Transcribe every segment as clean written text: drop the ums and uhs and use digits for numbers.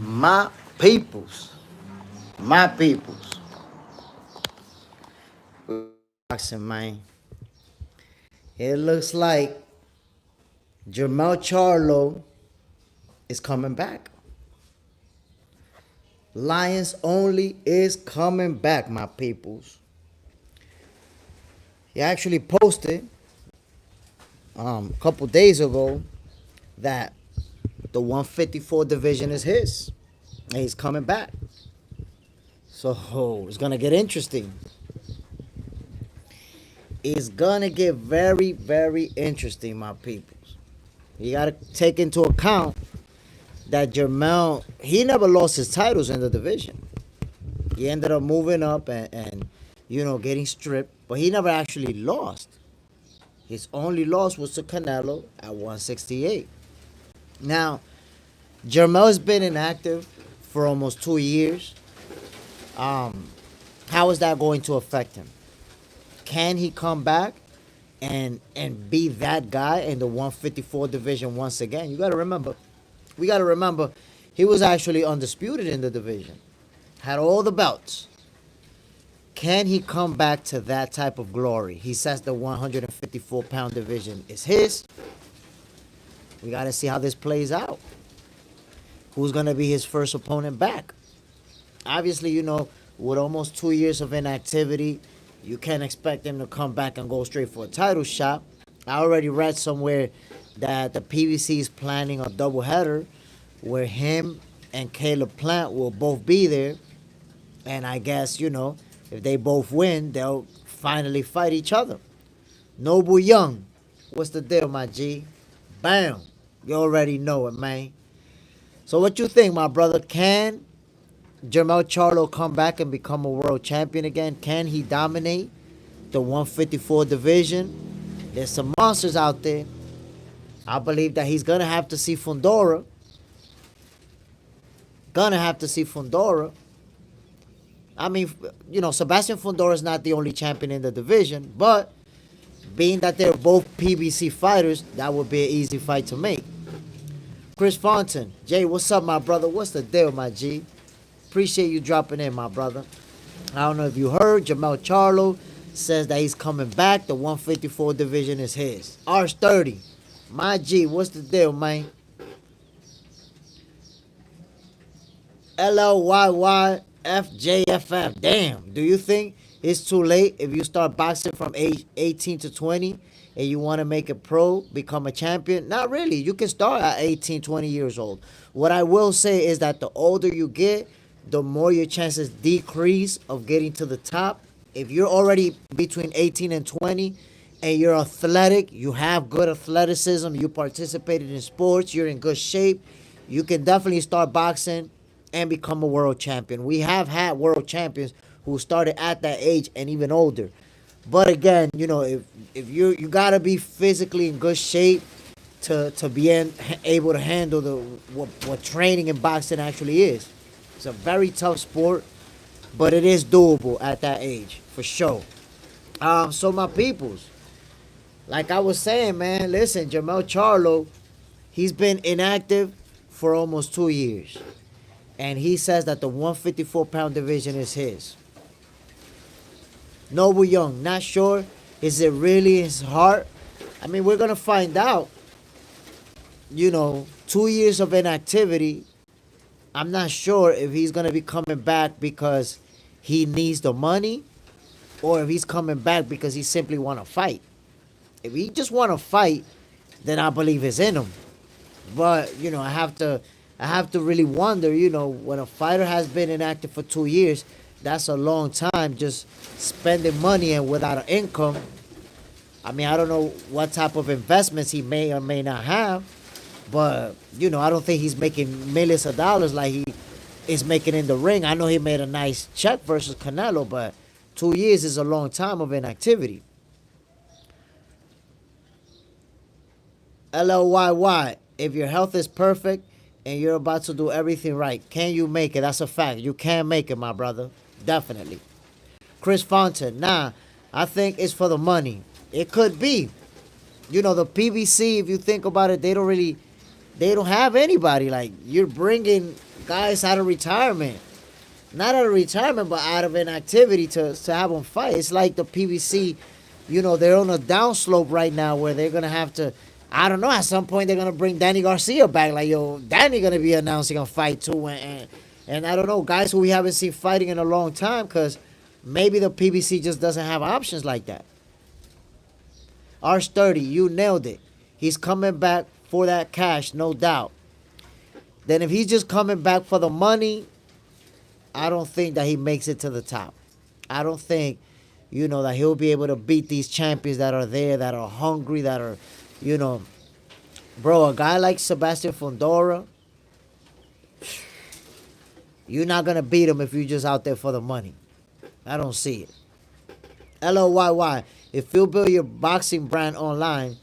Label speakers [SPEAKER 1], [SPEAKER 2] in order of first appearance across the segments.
[SPEAKER 1] My peoples, my peoples. Boxing, man. It looks like Jermell Charlo is coming back. Lions Only is coming back, my peoples. He actually posted a couple days ago that the 154 division is his. And he's coming back. So it's going to get interesting. It's going to get very, very interesting, my peoples. You got to take into account that Jermell, he never lost his titles in the division. He ended up moving up and getting stripped, but he never actually lost. His only loss was to Canelo at 168. Now, Jermell has been inactive for almost 2 years. How is that going to affect him? Can he come back and be that guy in the 154 division once again? We got to remember, he was actually undisputed in the division. Had all the belts. Can he come back to that type of glory? He says the 154-pound division is his. We got to see how this plays out. Who's going to be his first opponent back? Obviously, with almost 2 years of inactivity, you can't expect him to come back and go straight for a title shot. I already read somewhere that the PBC is planning a doubleheader where him and Caleb Plant will both be there. And I guess, if they both win, they'll finally fight each other. Noble Young, what's the deal, my G? Bam. You already know it, man. So what you think, my brother? Can Jermell Charlo come back and become a world champion again? Can he dominate the 154 division? There's some monsters out there. I believe that he's going to have to see Fundora. I mean, Sebastian Fundora is not the only champion in the division, but being that they're both PBC fighters, that would be an easy fight to make. Chris Fonton, Jay, what's up, my brother? What's the deal, my G? Appreciate you dropping in, my brother. I don't know if you heard, Jermell Charlo says that he's coming back. The 154 division is his. Arch30, my G, what's the deal, man? LLYYFJFF. Damn, do you think it's too late if you start boxing from age 18 to 20 and you want to make it pro, become a champion? Not really. You can start at 18, 20 years old. What I will say is that the older you get, the more your chances decrease of getting to the top. If you're already between 18 and 20 and you're athletic, you have good athleticism, you participated in sports, you're in good shape, you can definitely start boxing and become a world champion. We have had world champions who started at that age and even older. But again, if you gotta be physically in good shape to be able to handle what training in boxing actually is. It's a very tough sport, but it is doable at that age for sure. So my peoples, like I was saying, man, listen, Jermell Charlo, he's been inactive for almost 2 years. And he says that the 154-pound division is his. Noble Young, not sure. Is it really his heart? I mean, we're going to find out. 2 years of inactivity. I'm not sure if he's going to be coming back because he needs the money or if he's coming back because he simply want to fight. If he just want to fight, then I believe it's in him. But, I have to really wonder, when a fighter has been inactive for 2 years, that's a long time just spending money and without an income. I mean, I don't know what type of investments he may or may not have, but, I don't think he's making millions of dollars like he is making in the ring. I know he made a nice check versus Canelo, but 2 years is a long time of inactivity. LLYY, if your health is perfect and you're about to do everything right, can you make it? That's a fact. You can make it, my brother. Definitely. Chris Fonton, nah, I think it's for the money. It could be. The PBC, if you think about it, they don't have anybody. Like, you're bringing guys out of retirement. Not out of retirement, but out of inactivity to have them fight. It's like the PBC, they're on a downslope right now where they're going to have to, I don't know, at some point they're going to bring Danny Garcia back. Like, yo, Danny going to be announcing a fight too. And I don't know, guys who we haven't seen fighting in a long time because maybe the PBC just doesn't have options like that. R30, you nailed it. He's coming back for that cash, no doubt. Then if he's just coming back for the money, I don't think that he makes it to the top. I don't think, that he'll be able to beat these champions that are there, that are hungry, that are, Bro, a guy like Sebastian Fundora, you're not going to beat him if you're just out there for the money. I don't see it. LOYY, if you build your boxing brand online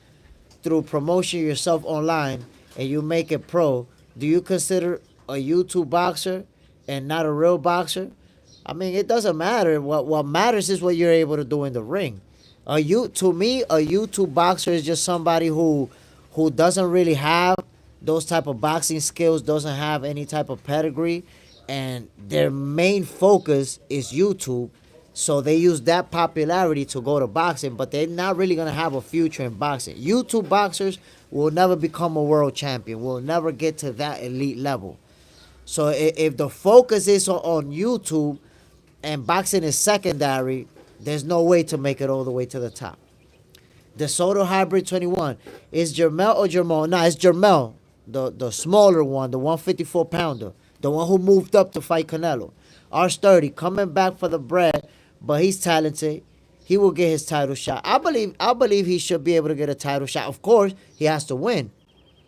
[SPEAKER 1] through promotion yourself online and you make it pro, do you consider a YouTube boxer and not a real boxer? I mean, it doesn't matter. What matters is what you're able to do in the ring. To me, a YouTube boxer is just somebody who doesn't really have those type of boxing skills, doesn't have any type of pedigree, and their main focus is YouTube. So they use that popularity to go to boxing, but they're not really going to have a future in boxing. YouTube boxers will never become a world champion, will never get to that elite level. So if the focus is on YouTube and boxing is secondary, there's no way to make it all the way to the top. The Soto Hybrid 21. Is Jermell or Jermall? No, it's Jermell, the smaller one, the 154-pounder, the one who moved up to fight Canelo. R30, coming back for the bread, but he's talented. He will get his title shot. I believe he should be able to get a title shot. Of course, he has to win.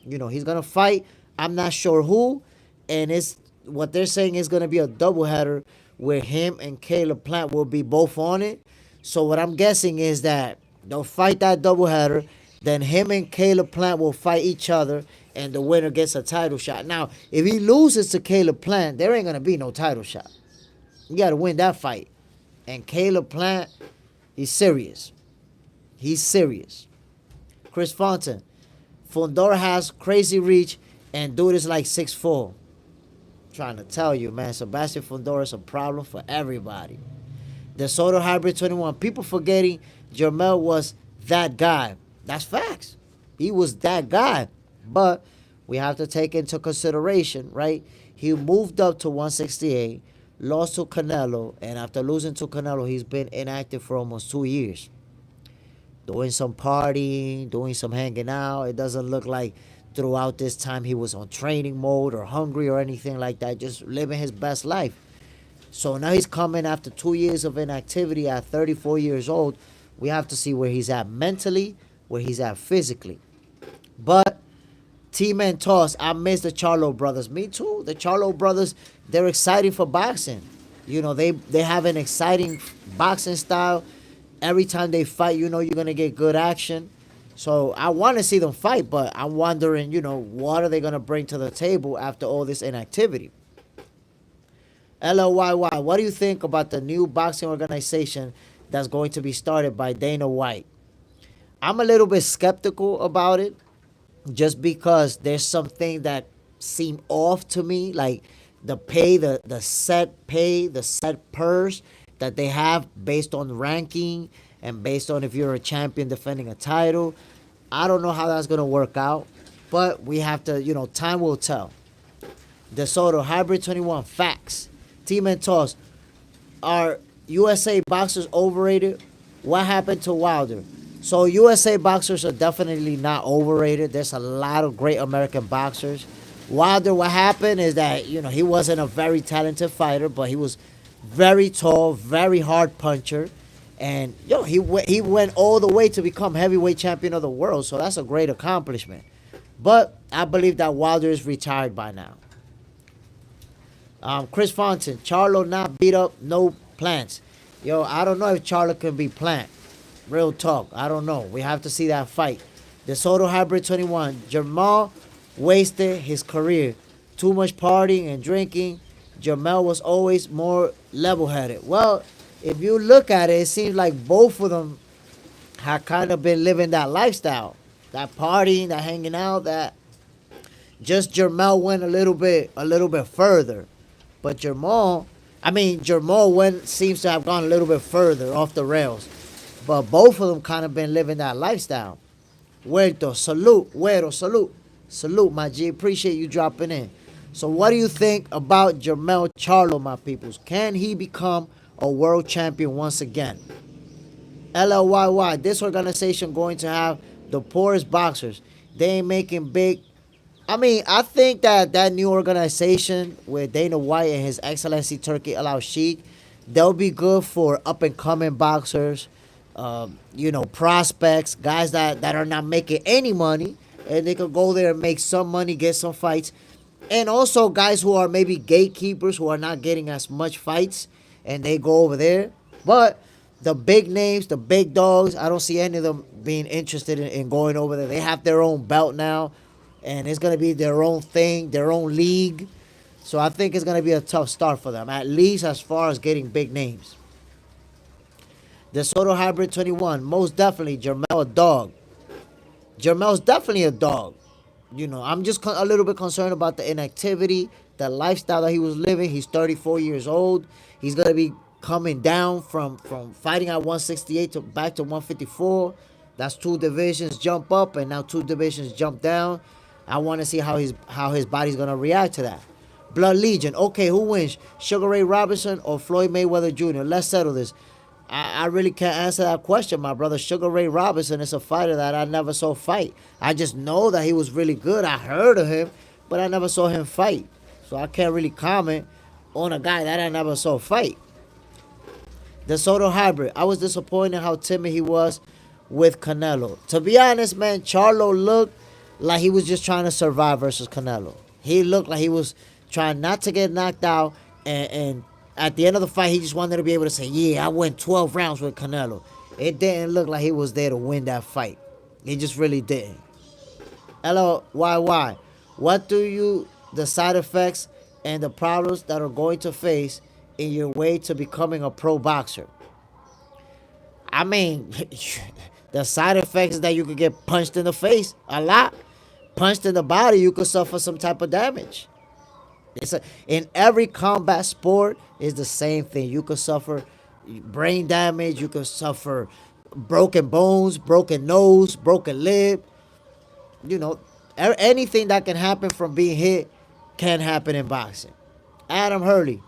[SPEAKER 1] He's going to fight. I'm not sure who. And it's what they're saying is going to be a doubleheader where him and Caleb Plant will be both on it. So what I'm guessing is that they'll fight that doubleheader. Then him and Caleb Plant will fight each other. And the winner gets a title shot. Now, if he loses to Caleb Plant, there ain't going to be no title shot. You got to win that fight. And Caleb Plant, he's serious. He's serious. Chris Fontaine. Fundora has crazy reach and dude is like 6'4". Trying to tell you, man, Sebastian Fundora is a problem for everybody. The Soto Hybrid 21. People forgetting Jermell was that guy. That's facts. He was that guy. But we have to take into consideration, right? He moved up to 168. Lost to Canelo, and after losing to Canelo, he's been inactive for almost 2 years. Doing some partying, doing some hanging out. It doesn't look like throughout this time he was on training mode or hungry or anything like that, just living his best life. So now he's coming after 2 years of inactivity at 34 years old. We have to see where he's at mentally, where he's at physically. But T-Man Toss, I miss the Charlo brothers. Me too. The Charlo brothers, they're exciting for boxing. They have an exciting boxing style. Every time they fight, you're going to get good action. So I want to see them fight, but I'm wondering, what are they going to bring to the table after all this inactivity? LOYY, what do you think about the new boxing organization that's going to be started by Dana White? I'm a little bit skeptical about it. Just because there's something that seem off to me, like the pay, the set pay, the set purse that they have based on ranking and based on if you're a champion defending a title. I don't know how that's going to work out, but we have to, time will tell. De Soto, Hybrid 21, facts. Team and Toss, are USA boxers overrated? What happened to Wilder? So USA boxers are definitely not overrated. There's a lot of great American boxers. Wilder, what happened is that, he wasn't a very talented fighter, but he was very tall, very hard puncher. And, he went all the way to become heavyweight champion of the world. So that's a great accomplishment. But I believe that Wilder is retired by now. Chris Fontaine, Charlo not beat up, no plants. I don't know if Charlo can be Plant. Real talk. I don't know. We have to see that fight. The Soto Hybrid 21. Jermall wasted his career. Too much partying and drinking. Jermell was always more level-headed. Well, if you look at it, it seems like both of them have kind of been living that lifestyle. That partying, that hanging out, that, Just Jermell went a little bit further. But Jermall went seems to have gone a little bit further off the rails. But both of them kind of been living that lifestyle. Huerto, salute. Huero, salute. Salute, my G. Appreciate you dropping in. So what do you think about Jermell Charlo, my peoples? Can he become a world champion once again? LLYY, this organization going to have the poorest boxers. They ain't making big. I think that that new organization with Dana White and His Excellency Turkey Al Sheikh, they'll be good for up and coming boxers, prospects, guys that are not making any money, and they could go there and make some money, get some fights, and also guys who are maybe gatekeepers who are not getting as much fights, and they go over there. But the big names, the big dogs, I don't see any of them being interested in going over there. They have their own belt now, and it's going to be their own thing, their own league. So I think it's going to be a tough start for them, at least as far as getting big names. The Soto Hybrid 21, most definitely Jermell a dog. Jermell's definitely a dog. I'm just a little bit concerned about the inactivity, the lifestyle that he was living. He's 34 years old. He's going to be coming down from fighting at 168 to back to 154. That's 2 divisions jump up and now 2 divisions jump down. I want to see how his body's going to react to that. Blood Legion. Okay, who wins? Sugar Ray Robinson or Floyd Mayweather Jr.? Let's settle this. I really can't answer that question, my brother. Sugar Ray Robinson is a fighter that I never saw fight. I just know that he was really good. I heard of him, but I never saw him fight. So I can't really comment on a guy that I never saw fight. The Soto Hybrid. I was disappointed how timid he was with Canelo. To be honest, man, Charlo looked like he was just trying to survive versus Canelo. He looked like he was trying not to get knocked out, and at the end of the fight, he just wanted to be able to say, yeah, I went 12 rounds with Canelo. It didn't look like he was there to win that fight. He just really didn't. LOYY, what the side effects and the problems that are going to face in your way to becoming a pro boxer? The side effects is that you could get punched in the face a lot. Punched in the body, you could suffer some type of damage. In every combat sport, is the same thing. You could suffer brain damage. You could suffer broken bones, broken nose, broken lip. Anything that can happen from being hit can happen in boxing. Adam Hurley,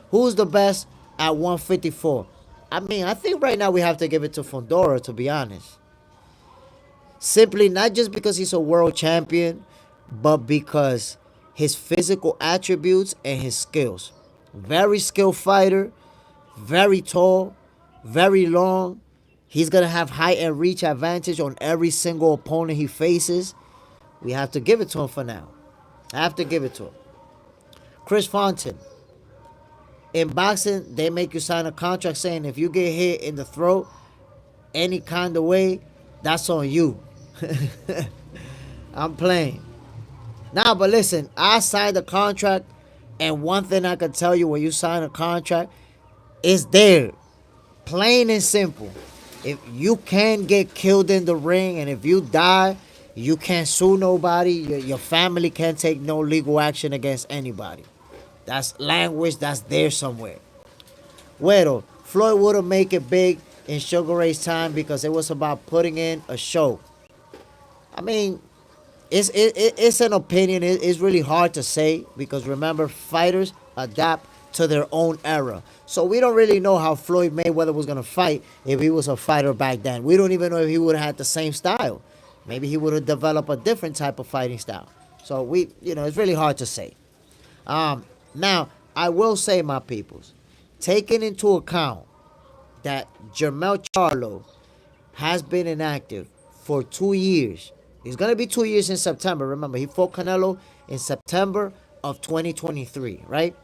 [SPEAKER 1] who's the best at 154? I think right now we have to give it to Fondora, to be honest. Simply not just because he's a world champion, but because his physical attributes and his skills. Very skilled fighter, very tall, very long. He's going to have height and reach advantage on every single opponent he faces. We have to give it to him for now. I have to give it to him. Chris Fontaine. In boxing, they make you sign a contract saying if you get hit in the throat any kind of way, that's on you. I'm playing. Nah, but listen, I signed a contract, and one thing I can tell you when you sign a contract, it's there. Plain and simple. If you can get killed in the ring, and if you die, you can't sue nobody. Your family can't take no legal action against anybody. That's language that's there somewhere. Well, Floyd would have made it big in Sugar Ray's time because it was about putting in a show. It's an opinion. It's really hard to say because remember, fighters adapt to their own era. So we don't really know how Floyd Mayweather was going to fight if he was a fighter back then. We don't even know if he would have had the same style. Maybe he would have developed a different type of fighting style. So it's really hard to say. Now, I will say, my peoples, taking into account that Jermell Charlo has been inactive for 2 years. It's going to be 2 years in September. Remember, he fought Canelo in September of 2023, right?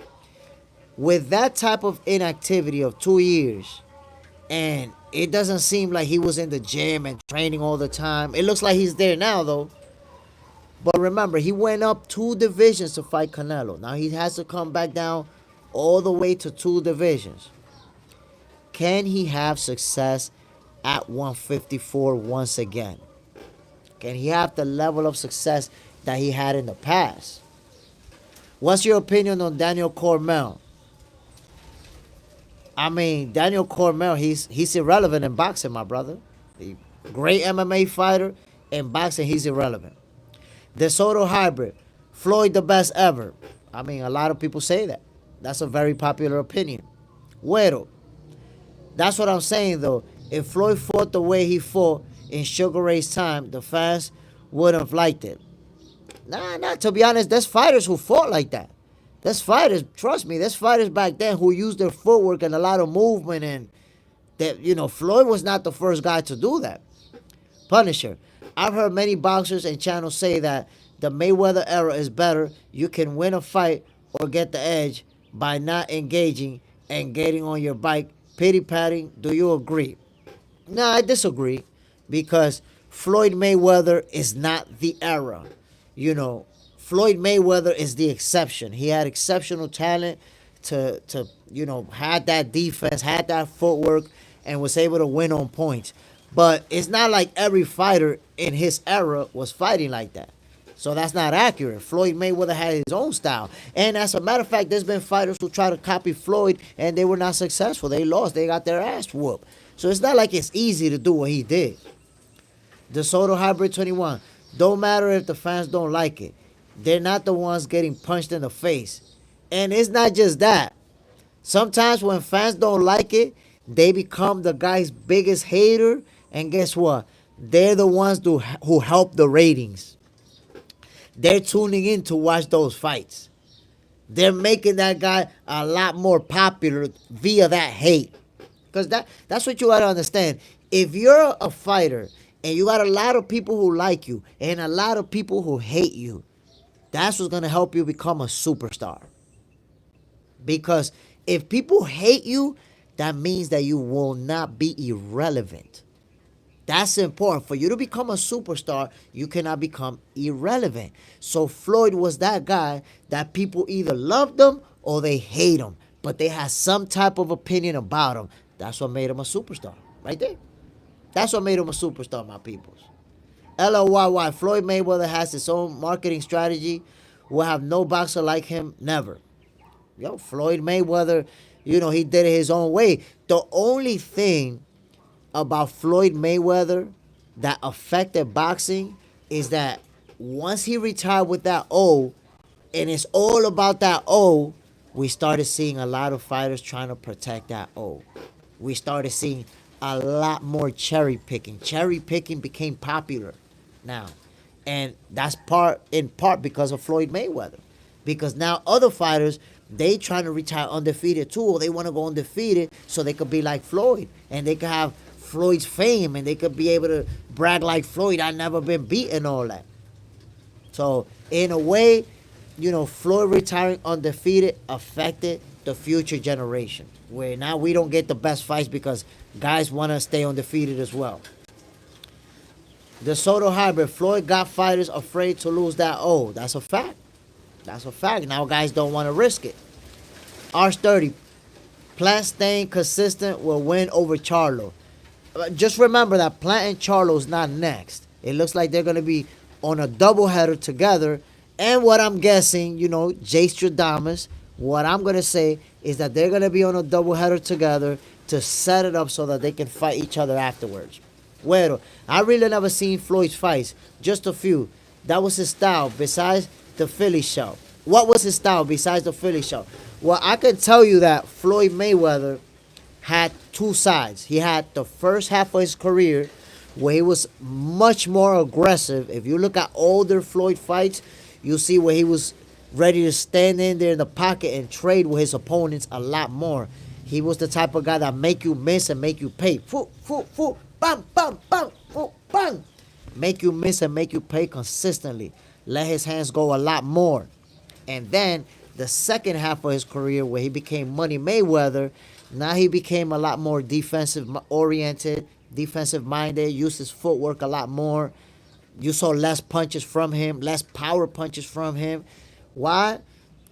[SPEAKER 1] With that type of inactivity of 2 years, and it doesn't seem like he was in the gym and training all the time. It looks like he's there now, though. But remember, he went up 2 divisions to fight Canelo. Now he has to come back down all the way to 2 divisions. Can he have success at 154 once again? Can he have the level of success that he had in the past. What's your opinion on Daniel Cormier? I mean, Daniel Cormier, he's irrelevant in boxing, my brother. Great MMA fighter. In boxing, he's irrelevant. De Soto hybrid, Floyd the best ever. I mean, a lot of people say that. That's a very popular opinion. Güero, that's what I'm saying, though. If Floyd fought the way he fought in Sugar Ray's time, the fans wouldn't have liked it. Nah, to be honest, there's fighters who fought like that. There's fighters, trust me, there's fighters back then who used their footwork and a lot of movement, and that, Floyd was not the first guy to do that. Punisher, I've heard many boxers and channels say that the Mayweather era is better. You can win a fight or get the edge by not engaging and getting on your bike, pity-patting. Do you agree? No, I disagree, because Floyd Mayweather is not the era. Floyd Mayweather is the exception. He had exceptional talent to had that defense, had that footwork, and was able to win on points. But it's not like every fighter in his era was fighting like that. So that's not accurate. Floyd Mayweather had his own style. And as a matter of fact, there's been fighters who try to copy Floyd and they were not successful. They lost. They got their ass whooped. So it's not like it's easy to do what he did. De Soto Hybrid 21. Don't matter if the fans don't like it. They're not the ones getting punched in the face. And it's not just that. Sometimes when fans don't like it, they become the guy's biggest hater. And guess what? They're the ones who help the ratings. They're tuning in to watch those fights. They're making that guy a lot more popular via that hate. Because that's what you got to understand. If you're a fighter and you got a lot of people who like you and a lot of people who hate you, that's what's going to help you become a superstar. Because if people hate you, that means that you will not be irrelevant. That's important. For you to become a superstar, you cannot become irrelevant. So Floyd was that guy that people either loved him or they hate him. But they had some type of opinion about him. That's what made him a superstar. Right there. That's what made him a superstar, my peoples. LOYY, Floyd Mayweather has his own marketing strategy. Will have no boxer like him, never. Floyd Mayweather, he did it his own way. The only thing about Floyd Mayweather that affected boxing is that once he retired with that O, and it's all about that O, we started seeing a lot of fighters trying to protect that O. We started seeing a lot more cherry picking. Cherry picking became popular now. And that's in part because of Floyd Mayweather. Because now other fighters, they trying to retire undefeated too, or they want to go undefeated so they could be like Floyd. And they could have Floyd's fame, and they could be able to brag like Floyd, I never been beaten, all that. So in a way, Floyd retiring undefeated affected the future generation, where now we don't get the best fights because guys want to stay undefeated as well. The Soto Hybrid, Floyd got fighters afraid to lose that O. That's a fact. That's a fact. Now guys don't want to risk it. Arch 30, Plant staying consistent will win over Charlo. Just remember that Plant and Charlo is not next. It looks like they're going to be on a doubleheader together. And what I'm guessing, Jay Stradamus, what I'm going to say is that they're going to be on a doubleheader together to set it up so that they can fight each other afterwards. Well, I really never seen Floyd's fights. Just a few. That was his style besides the Philly show. What was his style besides the Philly show? Well, I can tell you that Floyd Mayweather had two sides. He had the first half of his career where he was much more aggressive. If you look at older Floyd fights, you'll see where he was ready to stand in there in the pocket and trade with his opponents a lot more. He was the type of guy that make you miss and make you pay. Bam, bam, bam, bam. Make you miss and make you pay consistently. Let his hands go a lot more. And then the second half of his career where he became Money Mayweather, now he became a lot more defensive-oriented, defensive-minded, used his footwork a lot more. You saw less punches from him, less power punches from him. Why?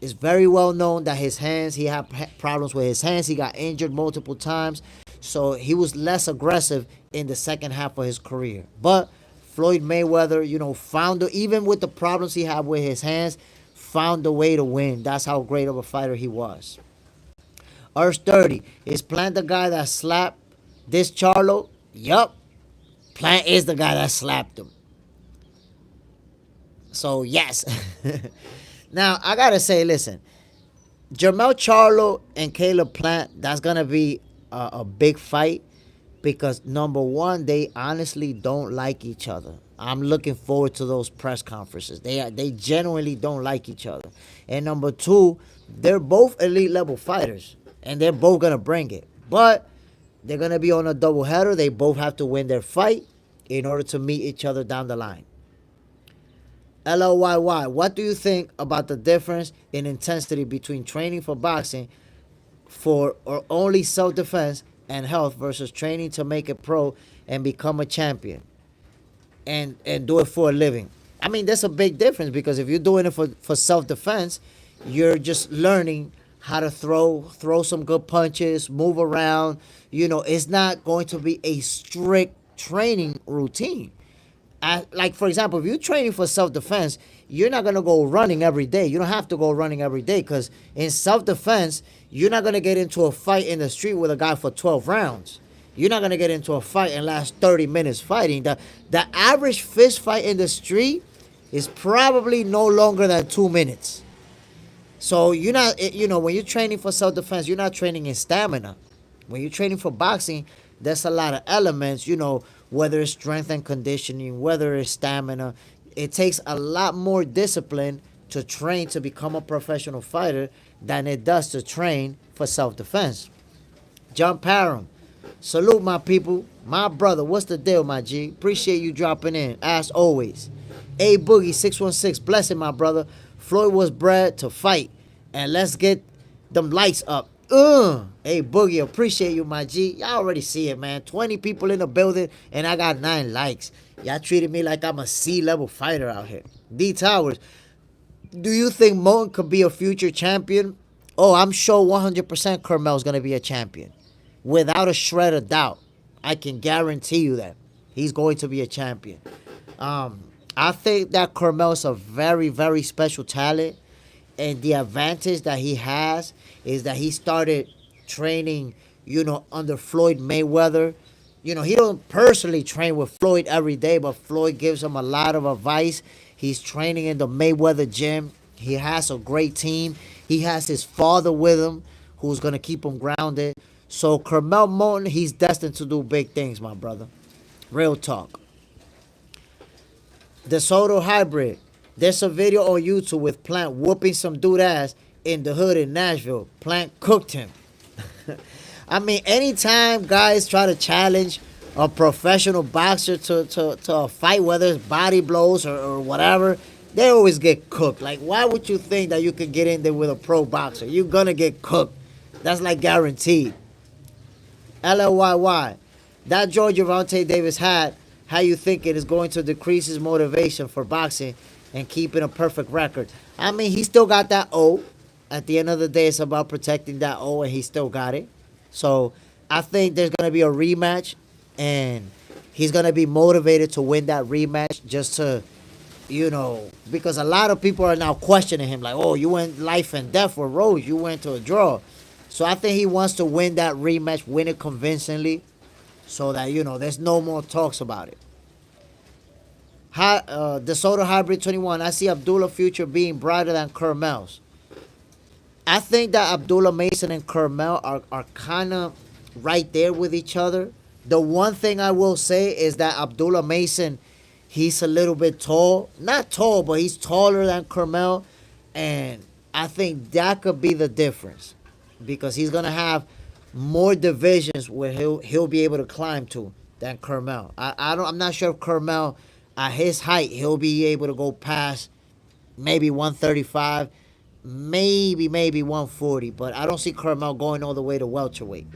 [SPEAKER 1] It's very well known that his hands, he had problems with his hands. He got injured multiple times. So he was less aggressive in the second half of his career. But Floyd Mayweather, found even with the problems he had with his hands, found a way to win. That's how great of a fighter he was. Earth 30. Is Plant the guy that slapped this Charlo? Yup. Plant is the guy that slapped him. So, yes. Now, I got to say, listen. Jermell Charlo and Caleb Plant, that's going to be a big fight. Because, number one, they honestly don't like each other. I'm looking forward to those press conferences. They genuinely don't like each other. And number two, they're both elite level fighters. And they're both going to bring it. But they're going to be on a doubleheader. They both have to win their fight in order to meet each other down the line. LLYY, what do you think about the difference in intensity between training for boxing for or only self-defense and health versus training to make it pro and become a champion and do it for a living? I mean, there's a big difference, because if you're doing it for self-defense, you're just learning how to throw some good punches, move around. It's not going to be a strict training routine. Like, for example, if you're training for self-defense, you're not going to go running every day. You don't have to go running every day, because in self-defense, you're not going to get into a fight in the street with a guy for 12 rounds. You're not going to get into a fight and last 30 minutes fighting. The average fist fight in the street is probably no longer than 2 minutes. So you're not, when you're training for self-defense, you're not training in stamina. When you're training for boxing, there's a lot of elements, whether it's strength and conditioning, whether it's stamina. It takes a lot more discipline to train to become a professional fighter than it does to train for self-defense. John Parham, salute my people. My brother, what's the deal, my G? Appreciate you dropping in, as always. A Boogie 616, blessing my brother. Floyd was bred to fight, and let's get them lights up. Hey, Boogie, appreciate you, my G. Y'all already see it, man. 20 people in the building, and I got 9 likes. Y'all treated me like I'm a C-level fighter out here. D Towers, do you think Moulton could be a future champion? Oh, I'm sure 100% Jermell's going to be a champion. Without a shred of doubt. I can guarantee you that. He's going to be a champion. I think that Jermell's a very, very special talent. And the advantage that he has is that he started training, under Floyd Mayweather. He don't personally train with Floyd every day, but Floyd gives him a lot of advice. He's training in the Mayweather gym. He has a great team. He has his father with him, who's going to keep him grounded. So Jermell Moulton, he's destined to do big things, my brother. Real talk. The Soto Hybrid. There's a video on YouTube with Plant whooping some dude ass in the hood in Nashville. Plant cooked him. I mean, anytime guys try to challenge a professional boxer to a fight, whether it's body blows or whatever, they always get cooked. Like, why would you think that you could get in there with a pro boxer? You're going to get cooked. That's like guaranteed. LLYY. That George Gervonta Davis had, how you think it is going to decrease his motivation for boxing and keeping a perfect record? I mean, he still got that O. At the end of the day, it's about protecting that O, and he still got it. So I think there's going to be a rematch, and he's going to be motivated to win that rematch just to, because a lot of people are now questioning him, like, oh, you went life and death with Rose. You went to a draw. So I think he wants to win that rematch, win it convincingly, so that, there's no more talks about it. The Soto Hybrid 21, I see Abdullah future being brighter than Jermell's. I think that Abdullah Mason and Jermell are kind of right there with each other. The one thing I will say is that Abdullah Mason, he's a little bit tall. Not tall, but he's taller than Jermell. And I think that could be the difference, because he's going to have more divisions where he'll be able to climb to than Jermell. I'm not sure if Jermell, at his height, he'll be able to go past maybe 135, maybe 140, but I don't see Jermell going all the way to welterweight.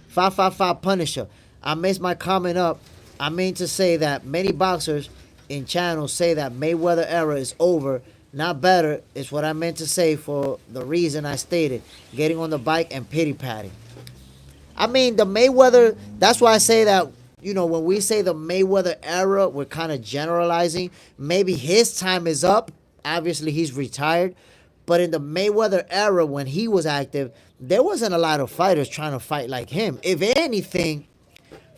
[SPEAKER 1] 555 Punisher. I missed my comment up. I mean to say that many boxers in channels say that Mayweather era is over, not better, is what I meant to say for the reason I stated, getting on the bike and pity patting. I mean, the Mayweather, that's why I say that when we say the Mayweather era, we're kind of generalizing. Maybe his time is up. Obviously, he's retired. But in the Mayweather era, when he was active, there wasn't a lot of fighters trying to fight like him. If anything,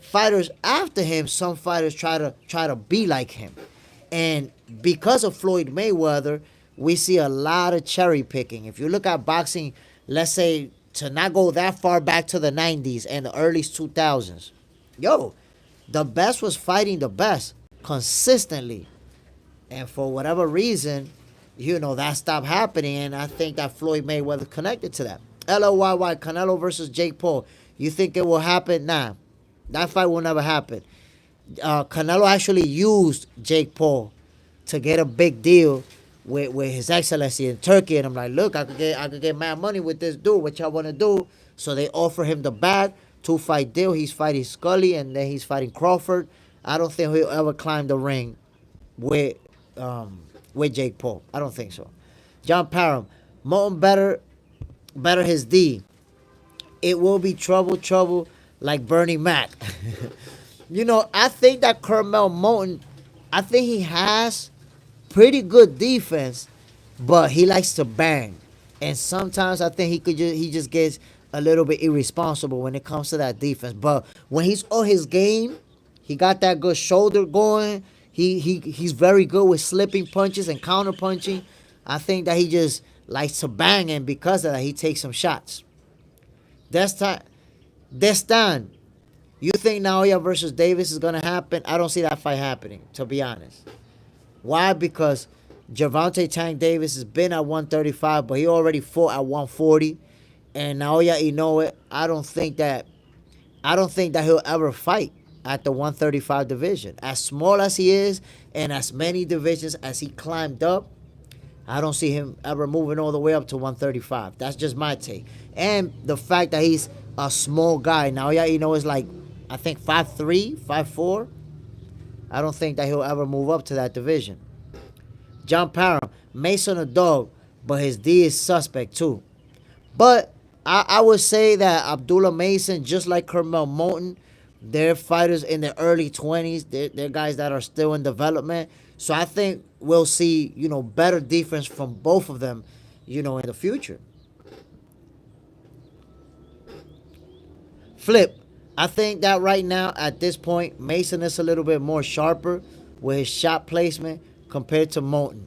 [SPEAKER 1] fighters after him, some fighters try to be like him. And because of Floyd Mayweather, we see a lot of cherry picking. If you look at boxing, let's say to not go that far back to the 90s and the early 2000s, the best was fighting the best consistently. And for whatever reason, that stopped happening. And I think that Floyd Mayweather connected to that. LOYY, Canelo versus Jake Paul. You think it will happen? Nah. That fight will never happen. Canelo actually used Jake Paul to get a big deal with His Excellency in Turkey. And I'm like, look, I could get mad money with this dude. What y'all want to do? So they offer him the bag. 2-fight deal. He's fighting Scully, and then he's fighting Crawford. I don't think he'll ever climb the ring with Jake Paul. I don't think so. John Parham, Moulton better his D. It will be trouble like Bernie Mac. I think that Jermell Moulton, I think he has pretty good defense, but he likes to bang. And sometimes I think he just gets a little bit irresponsible when it comes to that defense. But when he's on his game, he got that good shoulder going. He's very good with slipping punches and counter punching. I think that he just likes to bang, and because of that, he takes some shots. Destan, you think Naoya versus Davis is going to happen? I don't see that fight happening, to be honest. Why? Because Gervonta Tank Davis has been at 135, but he already fought at 140. And Naoya Inoue, I don't think that he'll ever fight at the 135 division. As small as he is, and as many divisions as he climbed up, I don't see him ever moving all the way up to 135. That's just my take. And the fact that he's a small guy. Naoya Inoue is like, I think 5'3", 5'4". I don't think that he'll ever move up to that division. John Parham, Mason a dog, but his D is suspect too. But I would say that Abdullah Mason, just like Jermell Moulton, they're fighters in their early 20s. They're guys that are still in development. So I think we'll see, better defense from both of them, in the future. Flip, I think that right now, at this point, Mason is a little bit more sharper with his shot placement compared to Moulton.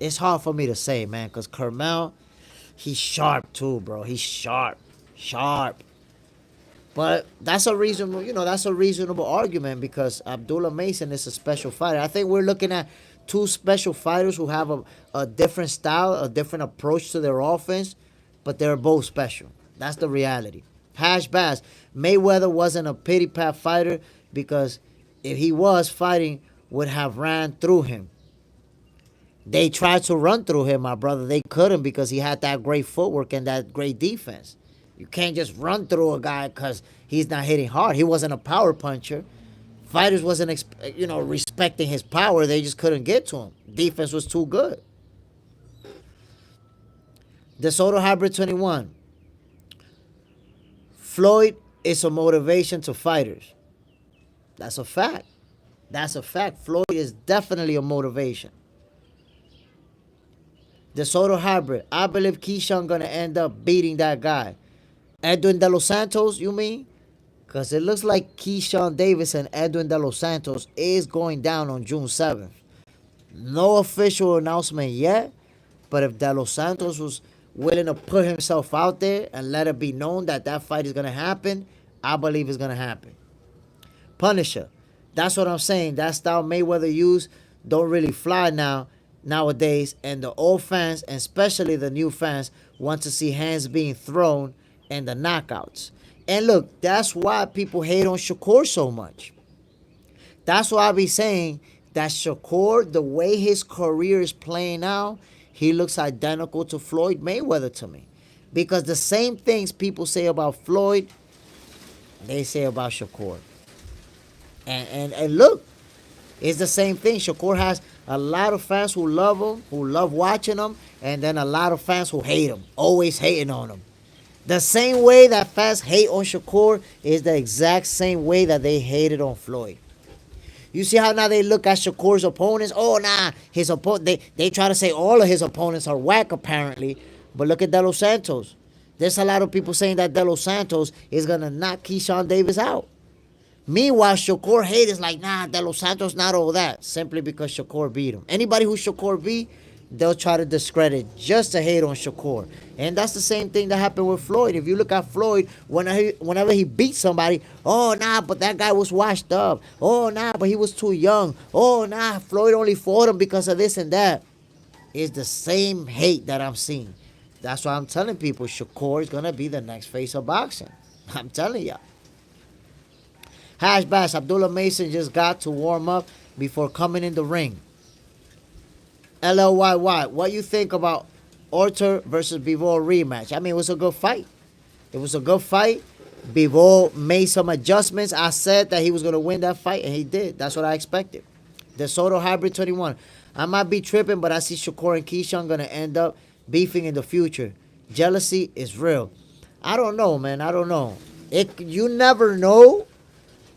[SPEAKER 1] It's hard for me to say, man, because Jermell, he's sharp too, bro. He's sharp. But that's a reasonable argument, because Abdullah Mason is a special fighter. I think we're looking at two special fighters who have a different style, a different approach to their offense, but they're both special. That's the reality. Hash Bass, Mayweather wasn't a pity pat fighter, because if he was fighting, would have ran through him. They tried to run through him, my brother. They couldn't, because he had that great footwork and that great defense. You can't just run through a guy because he's not hitting hard. He wasn't a power puncher. Fighters wasn't, respecting his power. They just couldn't get to him. Defense was too good. DeSoto Hybrid 21. Floyd is a motivation to fighters. That's a fact. Floyd is definitely a motivation. DeSoto Hybrid. I believe Keyshawn going to end up beating that guy. Edwin De Los Santos, you mean? Because it looks like Keyshawn Davis and Edwin De Los Santos is going down on June 7th. No official announcement yet, but if De Los Santos was willing to put himself out there and let it be known that that fight is going to happen, I believe it's going to happen. Punisher. That's what I'm saying. That style Mayweather used don't really fly nowadays, and the old fans, and especially the new fans, want to see hands being thrown and the knockouts. And look, that's why people hate on Shakur so much. That's why I be saying that Shakur, the way his career is playing out, he looks identical to Floyd Mayweather to me. Because the same things people say about Floyd, they say about Shakur. And look, it's the same thing. Shakur has a lot of fans who love him, who love watching him, and then a lot of fans who hate him, always hating on him. The same way that fans hate on Shakur is the exact same way that they hated on Floyd. You see how now they look at Shakur's opponents? Oh, nah, his opponent. They try to say all of his opponents are whack, apparently. But look at De Los Santos. There's a lot of people saying that De Los Santos is going to knock Keyshawn Davis out. Meanwhile, Shakur haters like, nah, De Los Santos not all that. Simply because Shakur beat him. Anybody who Shakur beat, they'll try to discredit just to hate on Shakur. And that's the same thing that happened with Floyd. If you look at Floyd, whenever he beat somebody, oh, nah, but that guy was washed up. Oh, nah, but he was too young. Oh, nah, Floyd only fought him because of this and that. It's the same hate that I'm seeing. That's why I'm telling people Shakur is going to be the next face of boxing. I'm telling y'all. Hash Bash, Abdullah Mason just got to warm up before coming in the ring. LLYY, what you think about Orter versus Bivol rematch? I mean, it was a good fight. It was a good fight. Bivol made some adjustments. I said that he was going to win that fight, and he did. That's what I expected. The Soto Hybrid 21. I might be tripping, but I see Shakur and Keyshawn going to end up beefing in the future. Jealousy is real. I don't know, man. I don't know. You never know.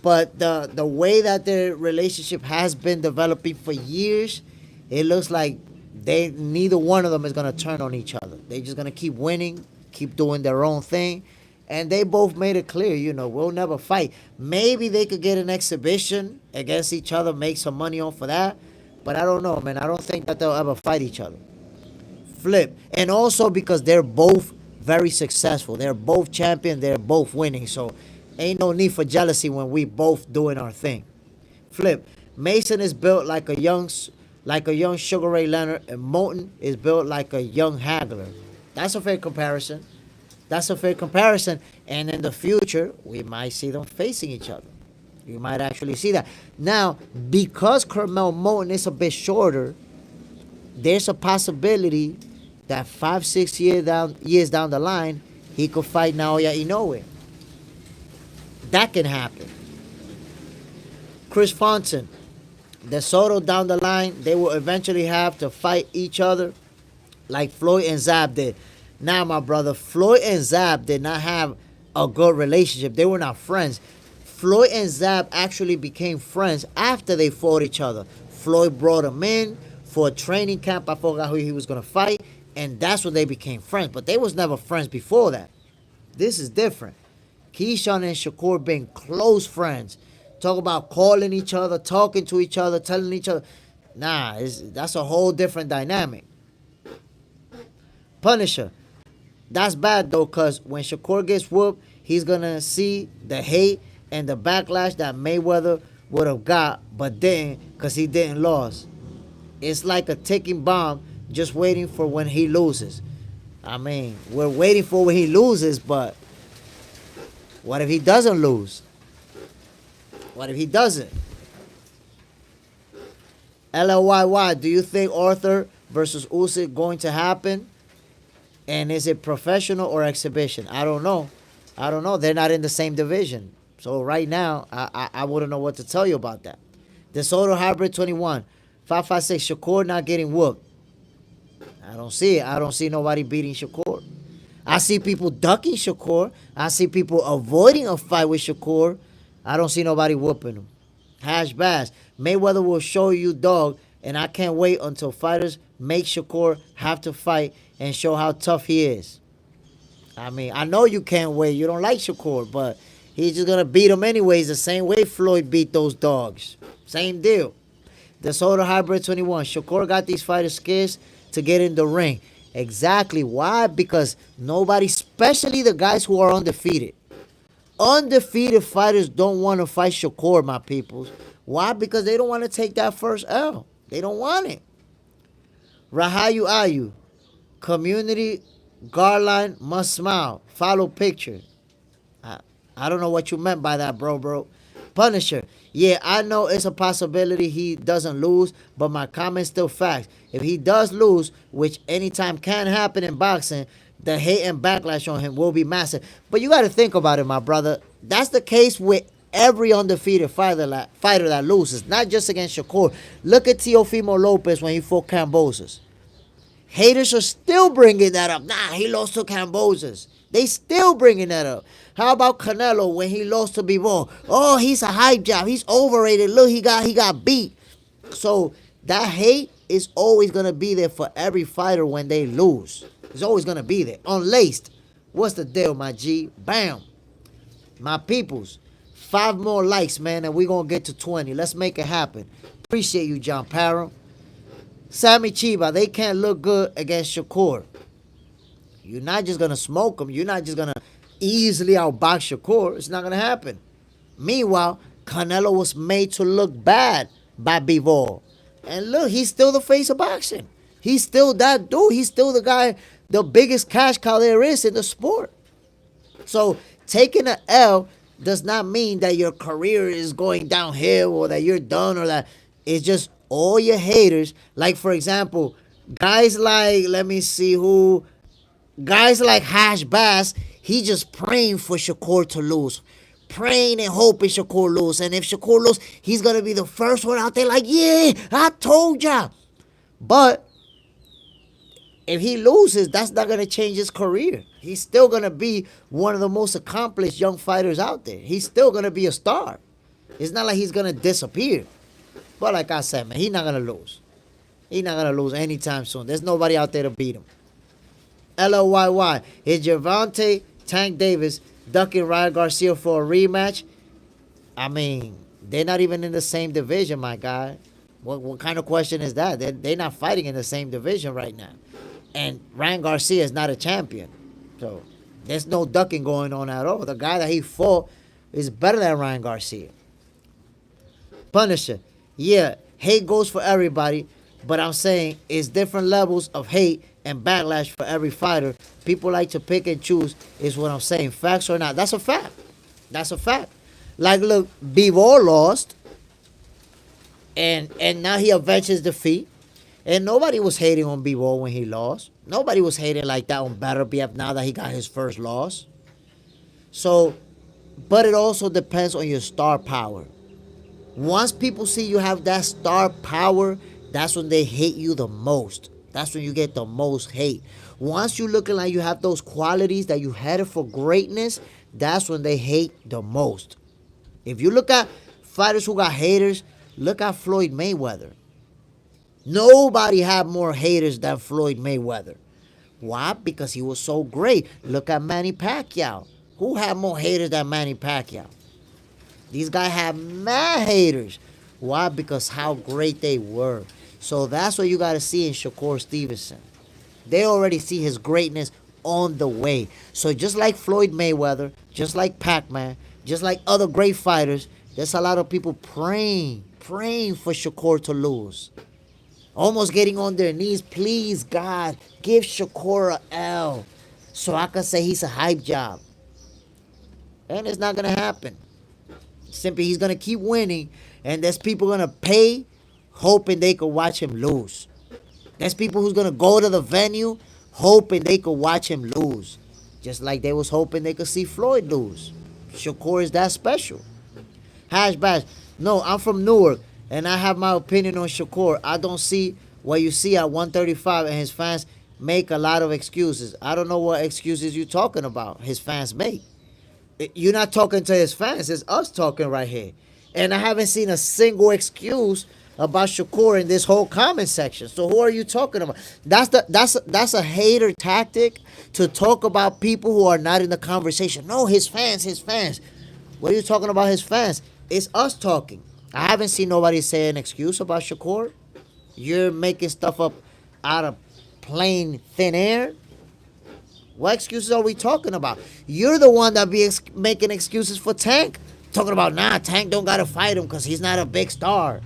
[SPEAKER 1] But the way that their relationship has been developing for years, it looks like neither one of them is going to turn on each other. They're just going to keep winning, keep doing their own thing. And they both made it clear, we'll never fight. Maybe they could get an exhibition against each other, make some money off of that. But I don't know, man. I don't think that they'll ever fight each other. Flip. And also because they're both very successful. They're both champions. They're both winning. So ain't no need for jealousy when we both doing our thing. Flip. Mason is built like a young Sugar Ray Leonard, and Moulton is built like a young Hagler. That's a fair comparison. And in the future, we might see them facing each other. You might actually see that. Now, because Jermell Moulton is a bit shorter, there's a possibility that 5-6 years down the line, he could fight Naoya Inoue. That can happen. Chris Fonson. The Soto down the line, they will eventually have to fight each other like Floyd and Zab did. Now, my brother, Floyd and Zab did not have a good relationship. They were not friends. Floyd and Zab actually became friends after they fought each other. Floyd brought him in for a training camp. I forgot who he was going to fight. And that's when they became friends. But they was never friends before that. This is different. Keyshawn and Shakur being close friends. Talk about calling each other, talking to each other, telling each other. Nah, that's a whole different dynamic. Punisher. That's bad, though, because when Shakur gets whooped, he's going to see the hate and the backlash that Mayweather would have got, but didn't because he didn't lose. It's like a ticking bomb just waiting for when he loses. I mean, we're waiting for when he loses, but what if he doesn't lose? What if he doesn't? LLYY, do you think Arthur versus Usyk going to happen? And is it professional or exhibition? I don't know. They're not in the same division. So right now, I wouldn't know what to tell you about that. The Soto Hybrid 21. 556, Shakur not getting whooped. I don't see it. I don't see nobody beating Shakur. I see people ducking Shakur. I see people avoiding a fight with Shakur. I don't see nobody whooping him. Hash Bass. Mayweather will show you, dog, and I can't wait until fighters make Shakur have to fight and show how tough he is. I mean, I know you can't wait. You don't like Shakur, but he's just going to beat him anyways the same way Floyd beat those dogs. Same deal. The Soto Hybrid 21. Shakur got these fighters scared to get in the ring. Exactly. Why? Because nobody, especially the guys who are undefeated. Undefeated fighters don't want to fight Shakur, my peoples. Why? Because they don't want to take that first L. They don't want it. Rahayu Ayu. Community guideline must smile. Follow picture. I don't know what you meant by that, bro. Punisher. Yeah, I know it's a possibility he doesn't lose, but my comment's still facts. If he does lose, which anytime can happen in boxing, the hate and backlash on him will be massive. But you got to think about it, my brother. That's the case with every undefeated fighter that loses, not just against Shakur. Look at Teofimo Lopez when he fought Cambosos. Haters are still bringing that up. Nah, he lost to Cambosos. They still bringing that up. How about Canelo when he lost to Bivol? Oh, he's a hype job. He's overrated. Look, he got beat. So that hate is always gonna be there for every fighter when they lose. It's always gonna be there. Unlaced. What's the deal, my G? Bam. My peoples. 5 more likes, man, and we're gonna get to 20. Let's make it happen. Appreciate you, John Parham. Sammy Chiba, they can't look good against Shakur. You're not just gonna smoke him. You're not just gonna easily outbox Shakur. It's not gonna happen. Meanwhile, Canelo was made to look bad by Bivol. And look, he's still the face of boxing. He's still that dude. He's still the guy, the biggest cash cow there is in the sport. So taking an L does not mean that your career is going downhill or that you're done or that it's just all your haters. Like, for example, guys like, let me see who, guys like Hash Bass, he just praying for Shakur to lose. Praying and hoping Shakur lose. And if Shakur lose, he's going to be the first one out there like, yeah, I told ya. But if he loses, that's not going to change his career. He's still going to be one of the most accomplished young fighters out there. He's still going to be a star. It's not like he's going to disappear. But like I said, man, he's not going to lose. He's not going to lose anytime soon. There's nobody out there to beat him. LLYY. Is Gervonta Tank Davis ducking Ryan Garcia for a rematch? I mean, they're not even in the same division, my guy. What kind of question is that? They're not fighting in the same division right now. And Ryan Garcia is not a champion. So there's no ducking going on at all. The guy that he fought is better than Ryan Garcia. Punisher. Yeah, hate goes for everybody. But I'm saying it's different levels of hate and backlash for every fighter. People like to pick and choose is what I'm saying. Facts or not. That's a fact. That's a fact. Like, look, Bivol lost. And now he avenged his defeat. And nobody was hating on Bivol when he lost. Nobody was hating like that on Battle BF now that he got his first loss. So, but it also depends on your star power. Once people see you have that star power, that's when they hate you the most. That's when you get the most hate. Once you looking like you have those qualities that you headed for greatness, that's when they hate the most. If you look at fighters who got haters, look at Floyd Mayweather. Nobody had more haters than Floyd Mayweather. Why? Because he was so great. Look at Manny Pacquiao. Who had more haters than Manny Pacquiao? These guys have mad haters. Why? Because how great they were. So that's what you got to see in Shakur Stevenson. They already see his greatness on the way. So just like Floyd Mayweather, just like Pac-Man, just like other great fighters, there's a lot of people praying for Shakur to lose. Almost getting on their knees, please, God, give Shakur a L so I can say he's a hype job. And it's not going to happen. Simply, he's going to keep winning, and there's people going to pay hoping they could watch him lose. There's people who's going to go to the venue hoping they could watch him lose. Just like they was hoping they could see Floyd lose. Shakur is that special. Hash Bash. No, I'm from Newark, and I have my opinion on Shakur. I don't see what you see at 135, and his fans make a lot of excuses. I don't know what excuses you're talking about his fans make. You're not talking to his fans. It's us talking right here. And I haven't seen a single excuse about Shakur in this whole comment section. So who are you talking about? That's a hater tactic to talk about people who are not in the conversation. No, his fans. What are you talking about his fans? It's us talking. I haven't seen nobody say an excuse about Shakur. You're making stuff up out of plain thin air. What excuses are we talking about? You're the one that be making excuses for Tank. Talking about, nah, Tank don't got to fight him because he's not a big star.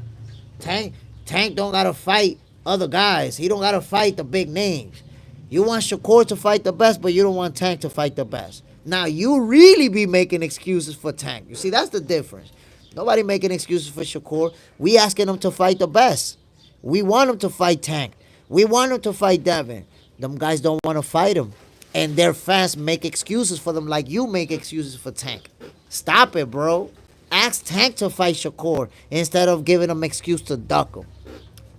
[SPEAKER 1] Tank don't got to fight other guys. He don't got to fight the big names. You want Shakur to fight the best, but you don't want Tank to fight the best. Now, you really be making excuses for Tank. You see, that's the difference. Nobody making excuses for Shakur. We asking him to fight the best. We want him to fight Tank. We want him to fight Devin. Them guys don't want to fight him. And their fans make excuses for them like you make excuses for Tank. Stop it, bro. Ask Tank to fight Shakur instead of giving him excuse to duck him.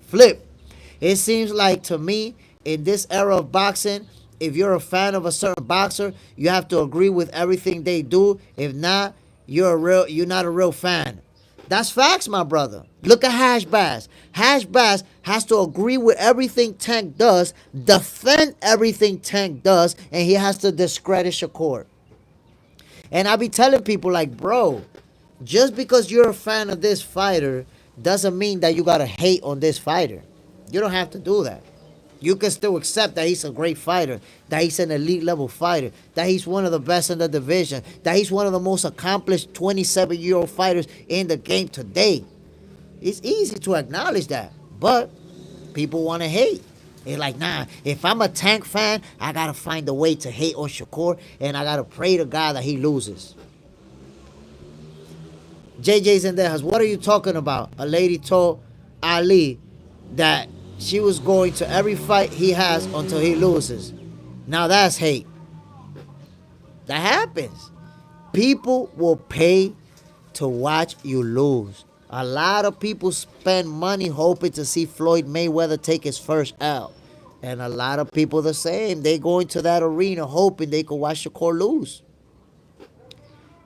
[SPEAKER 1] Flip. It seems like to me, in this era of boxing, if you're a fan of a certain boxer, you have to agree with everything they do. If not, you're not a real fan. That's facts, my brother. Look at Hash Bass. Hash Bass has to agree with everything Tank does, defend everything Tank does, and he has to discredit Shakur. And I be telling people like, bro, just because you're a fan of this fighter doesn't mean that you gotta hate on this fighter. You don't have to do that. You can still accept that he's a great fighter, that he's an elite level fighter, that he's one of the best in the division, that he's one of the most accomplished 27-year-old fighters in the game today. It's easy to acknowledge that, but people want to hate. They're like, nah, if I'm a Tank fan, I got to find a way to hate on Shakur, and I got to pray to God that he loses. JJ's in there. What are you talking about? A lady told Ali that she was going to every fight he has until he loses. Now that's hate. That happens. People will pay to watch you lose. A lot of people spend money hoping to see Floyd Mayweather take his first L. And a lot of people the same. They go into that arena hoping they could watch Shakur lose.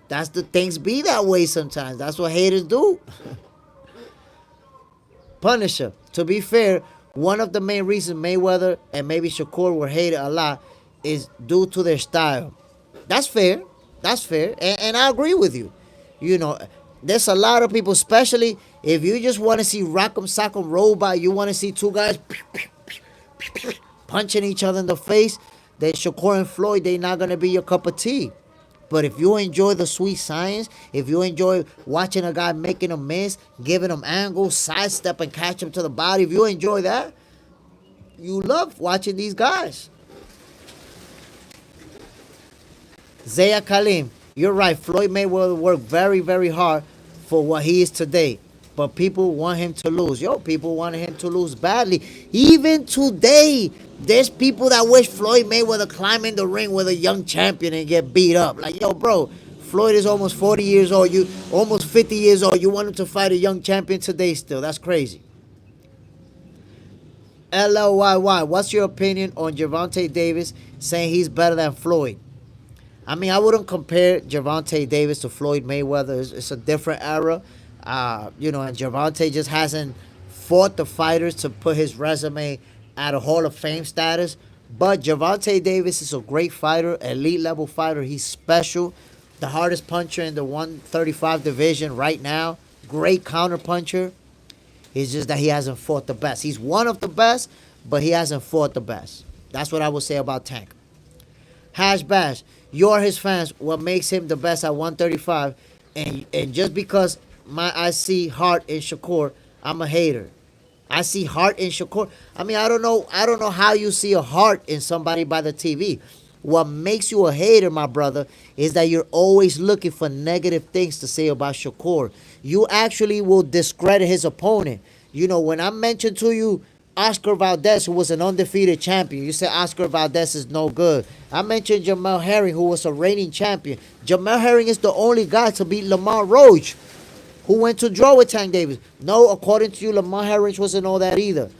[SPEAKER 1] That's the things be that way sometimes. That's what haters do. Punisher. To be fair, one of the main reasons Mayweather and maybe Shakur were hated a lot is due to their style. That's fair. That's fair. And I agree with you. You know, there's a lot of people, especially if you just want to see Rock'em Sock'em Robot, you want to see two guys punching each other in the face, then Shakur and Floyd, they're not going to be your cup of tea. But if you enjoy the sweet science, if you enjoy watching a guy making a miss, giving him angles, sidestep and catch him to the body, if you enjoy that, you love watching these guys. Zaya Kalim, you're right. Floyd Mayweather worked very, very hard for what he is today. But people want him to lose. Yo, people wanted him to lose badly. Even today, there's people that wish Floyd Mayweather climb in the ring with a young champion and get beat up. Like, yo, bro, Floyd is almost 40 years old. You almost 50 years old. You want him to fight a young champion today still. That's crazy. LLYY, what's your opinion on Gervonta Davis saying he's better than Floyd? I mean, I wouldn't compare Gervonta Davis to Floyd Mayweather. It's a different era. You know, and Gervonta just hasn't fought the fighters to put his resume at a Hall of Fame status. But Gervonta Davis is a great fighter, elite level fighter. He's special. The hardest puncher in the 135 division right now. Great counter puncher. It's just that he hasn't fought the best. He's one of the best, but he hasn't fought the best. That's what I would say about Tank. Hash Bash, you're his fans. What makes him the best at 135? And just because I see heart in Shakur, I'm a hater. I see heart in Shakur. I mean, I don't know how you see a heart in somebody by the TV. What makes you a hater, my brother, is that you're always looking for negative things to say about Shakur. You actually will discredit his opponent. You know, when I mentioned to you Oscar Valdez, who was an undefeated champion, you said Oscar Valdez is no good. I mentioned Jermell Herring, who was a reigning champion. Jermell Herring is the only guy to beat Lamar Roach, who went to draw with Tank Davis. No, according to you, Lamar Herring wasn't all that either.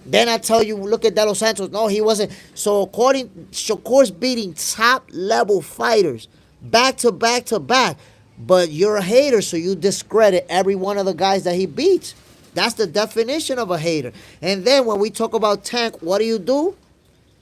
[SPEAKER 1] Then I tell you, look at De Los Santos. No, he wasn't. So according, Shakur's beating top level fighters back to back to back. But you're a hater, so you discredit every one of the guys that he beats. That's the definition of a hater. And then when we talk about Tank, what do?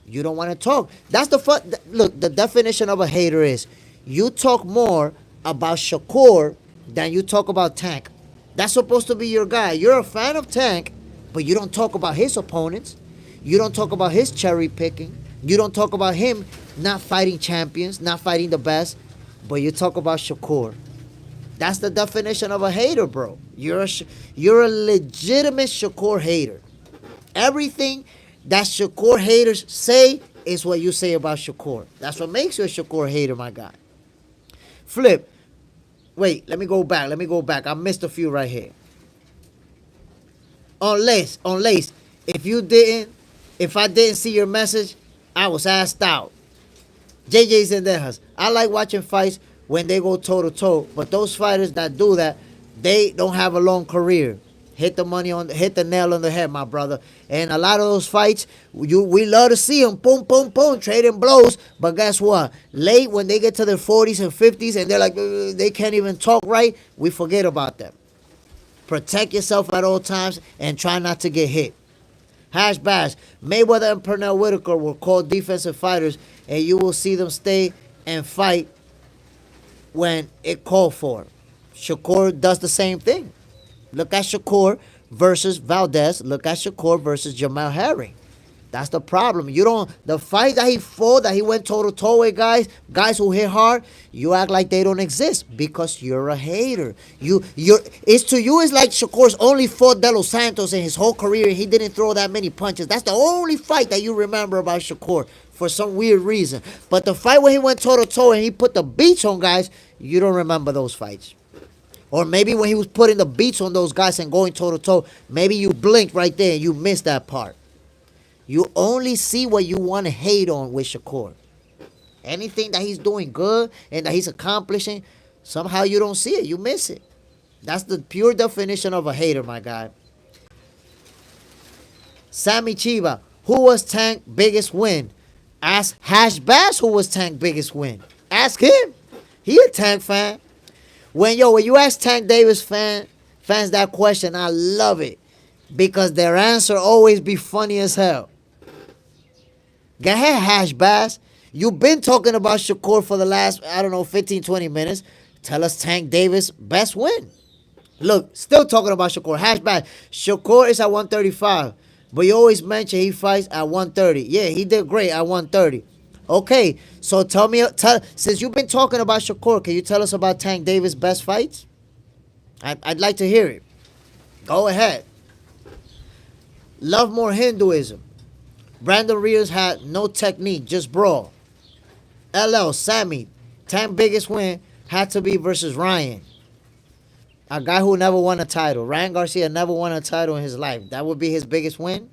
[SPEAKER 1] You don't want to talk. That's the fun. Look, the definition of a hater is you talk more about Shakur than you talk about Tank. That's supposed to be your guy. You're a fan of Tank, but you don't talk about his opponents. You don't talk about his cherry picking. You don't talk about him not fighting champions, not fighting the best, but you talk about Shakur. That's the definition of a hater, bro. You're a legitimate Shakur hater. Everything that Shakur haters say is what you say about Shakur. That's what makes you a Shakur hater, my guy. Flip. Wait, let me go back. I missed a few right here. Unless, if I didn't see your message, I was asked out. JJ's in there. I like watching fights when they go toe-to-toe, but those fighters that do that, they don't have a long career. hit the nail on the head, my brother. And a lot of those fights, we love to see them, boom, boom, boom, trading blows. But guess what? Late when they get to their 40s and 50s, and they're like, they can't even talk right, we forget about them. Protect yourself at all times and try not to get hit. Hash bash. Mayweather and Pernell Whitaker were called defensive fighters, and you will see them stay and fight when it called for. Shakur does the same thing. Look at Shakur versus Valdez. Look at Shakur versus Jermell Herring. That's the problem. The fight that he fought, that he went toe-to-toe with guys who hit hard, you act like they don't exist because you're a hater. It's like Shakur's only fought De Los Santos in his whole career. He didn't throw that many punches. That's the only fight that you remember about Shakur for some weird reason. But the fight where he went toe-to-toe and he put the beats on guys, you don't remember those fights. Or maybe when he was putting the beats on those guys and going toe-to-toe, maybe you blinked right there and you missed that part. You only see what you want to hate on with Shakur. Anything that he's doing good and that he's accomplishing, somehow you don't see it. You miss it. That's the pure definition of a hater, my guy. Sammy Chiba, who was Tank's biggest win? Ask Hash Bass who was Tank's biggest win. Ask him. He a Tank fan. When you ask Tank Davis fans that question, I love it. Because their answer always be funny as hell. Go ahead, Hash Bass. You've been talking about Shakur for the last, 15, 20 minutes. Tell us Tank Davis' best win. Look, still talking about Shakur. Hash Bass. Shakur is at 135. But you always mention he fights at 130. Yeah, he did great at 130. Okay, so since you've been talking about Shakur, can you tell us about Tank Davis' best fights? I'd like to hear it. Go ahead. Love more Hinduism. Brandon Rios had no technique, just brawl. LL, Sammy, Tank's biggest win had to be versus Ryan. A guy who never won a title. Ryan Garcia never won a title in his life. That would be his biggest win.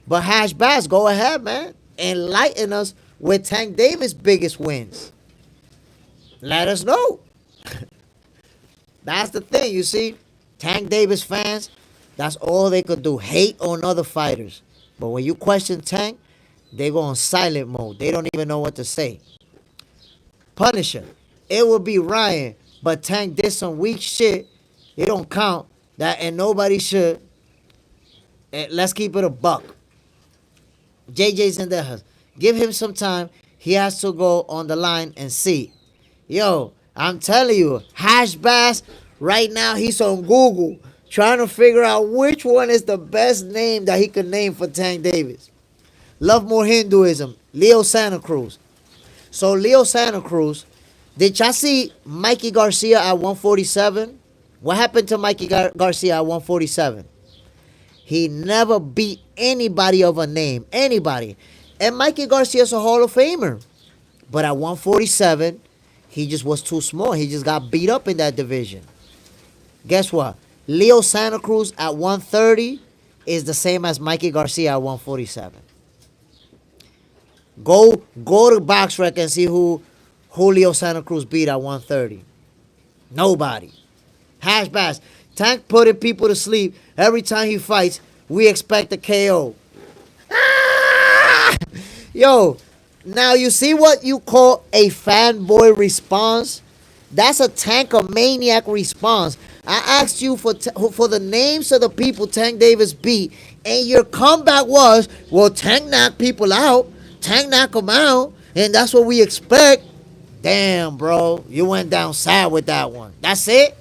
[SPEAKER 1] But Hash Bass, go ahead, man. Enlighten us with Tank Davis' biggest wins. Let us know. That's the thing, you see. Tank Davis fans, that's all they could do. Hate on other fighters. But when you question Tank, they go on silent mode. They don't even know what to say. Punisher. It would be Ryan, but Tank did some weak shit. It don't count. And nobody should. And let's keep it a buck. JJ's in there. Give him some time. He has to go on the line and see. Yo, I'm telling you, Hash Bass, right now he's on Google trying to figure out which one is the best name that he could name for Tank Davis. Love more Hinduism. Leo Santa Cruz. So Leo Santa Cruz, did y'all see Mikey Garcia at 147? What happened to Mikey Garcia at 147? He never beat anybody of a name. Anybody. And Mikey Garcia's a Hall of Famer. But at 147, he just was too small. He just got beat up in that division. Guess what? Leo Santa Cruz at 130 is the same as Mikey Garcia at 147. Go to BoxRec and see who Leo Santa Cruz beat at 130. Nobody. Hash Bass. Tank putting people to sleep. Every time he fights, we expect a KO. Ah! Yo, now you see what you call a fanboy response? That's a Tank-a-maniac response. I asked you for the names of the people Tank Davis beat, and your comeback was, well, Tank knocked people out. Tank knocked them out, and that's what we expect. Damn, bro. You went down sad with that one. That's it?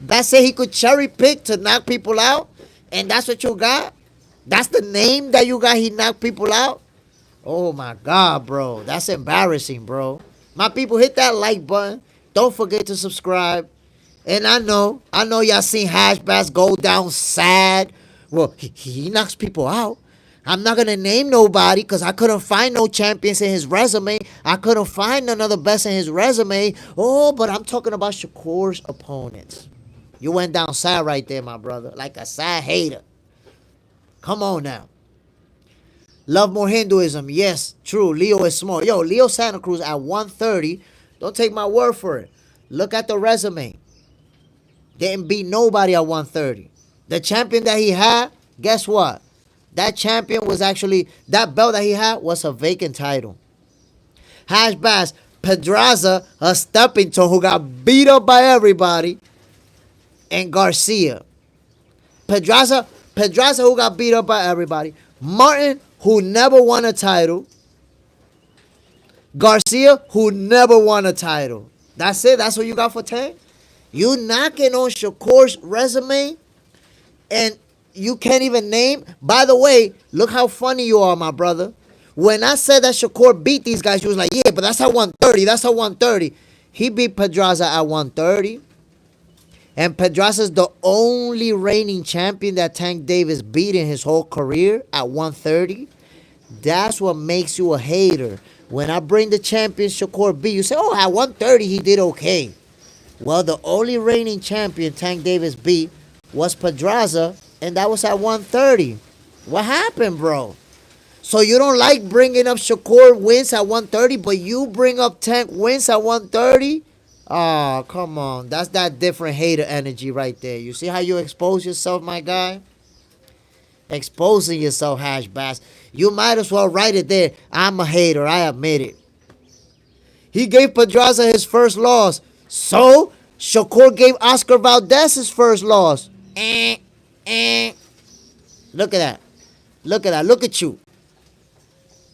[SPEAKER 1] That's it? He could cherry pick to knock people out, and that's what you got? That's the name that you got, he knocked people out? Oh, my God, bro. That's embarrassing, bro. My people, hit that like button. Don't forget to subscribe. And I know y'all seen Hash Bass go down sad. Well, he knocks people out. I'm not going to name nobody because I couldn't find no champions in his resume. I couldn't find none of the best in his resume. Oh, but I'm talking about Shakur's opponents. You went down sad right there, my brother. Like a sad hater. Come on now. Love more Hinduism. Yes, true. Leo is small. Yo, Leo Santa Cruz at 130. Don't take my word for it. Look at the resume. Didn't beat nobody at 130. The champion that he had, guess what? That champion was actually, that belt that he had was a vacant title. Hash Bass, Pedraza, a stepping stone who got beat up by everybody, and Garcia. Pedraza who got beat up by everybody. Martin, who never won a title. Garcia, who never won a title. That's it. That's what you got for Tank? You knocking on Shakur's resume, and you can't even name. By the way, look how funny you are, my brother. When I said that Shakur beat these guys, you was like, yeah, but that's at 130. That's at 130. He beat Pedraza at 130. And Pedraza's the only reigning champion that Tank Davis beat in his whole career at 130. That's what makes you a hater. When I bring the champion Shakur beat, you say, oh, at 130 he did okay. Well, the only reigning champion Tank Davis beat was Pedraza, and that was at 130. What happened, bro? So you don't like bringing up Shakur wins at 130, but you bring up Tank wins at 130? Oh, come on. That's that different hater energy right there. You see how you expose yourself, my guy? Exposing yourself, Hash Bass. You might as well write it there. I'm a hater. I admit it. He gave Pedraza his first loss. So, Shakur gave Oscar Valdez his first loss. Look at that. Look at that. Look at you.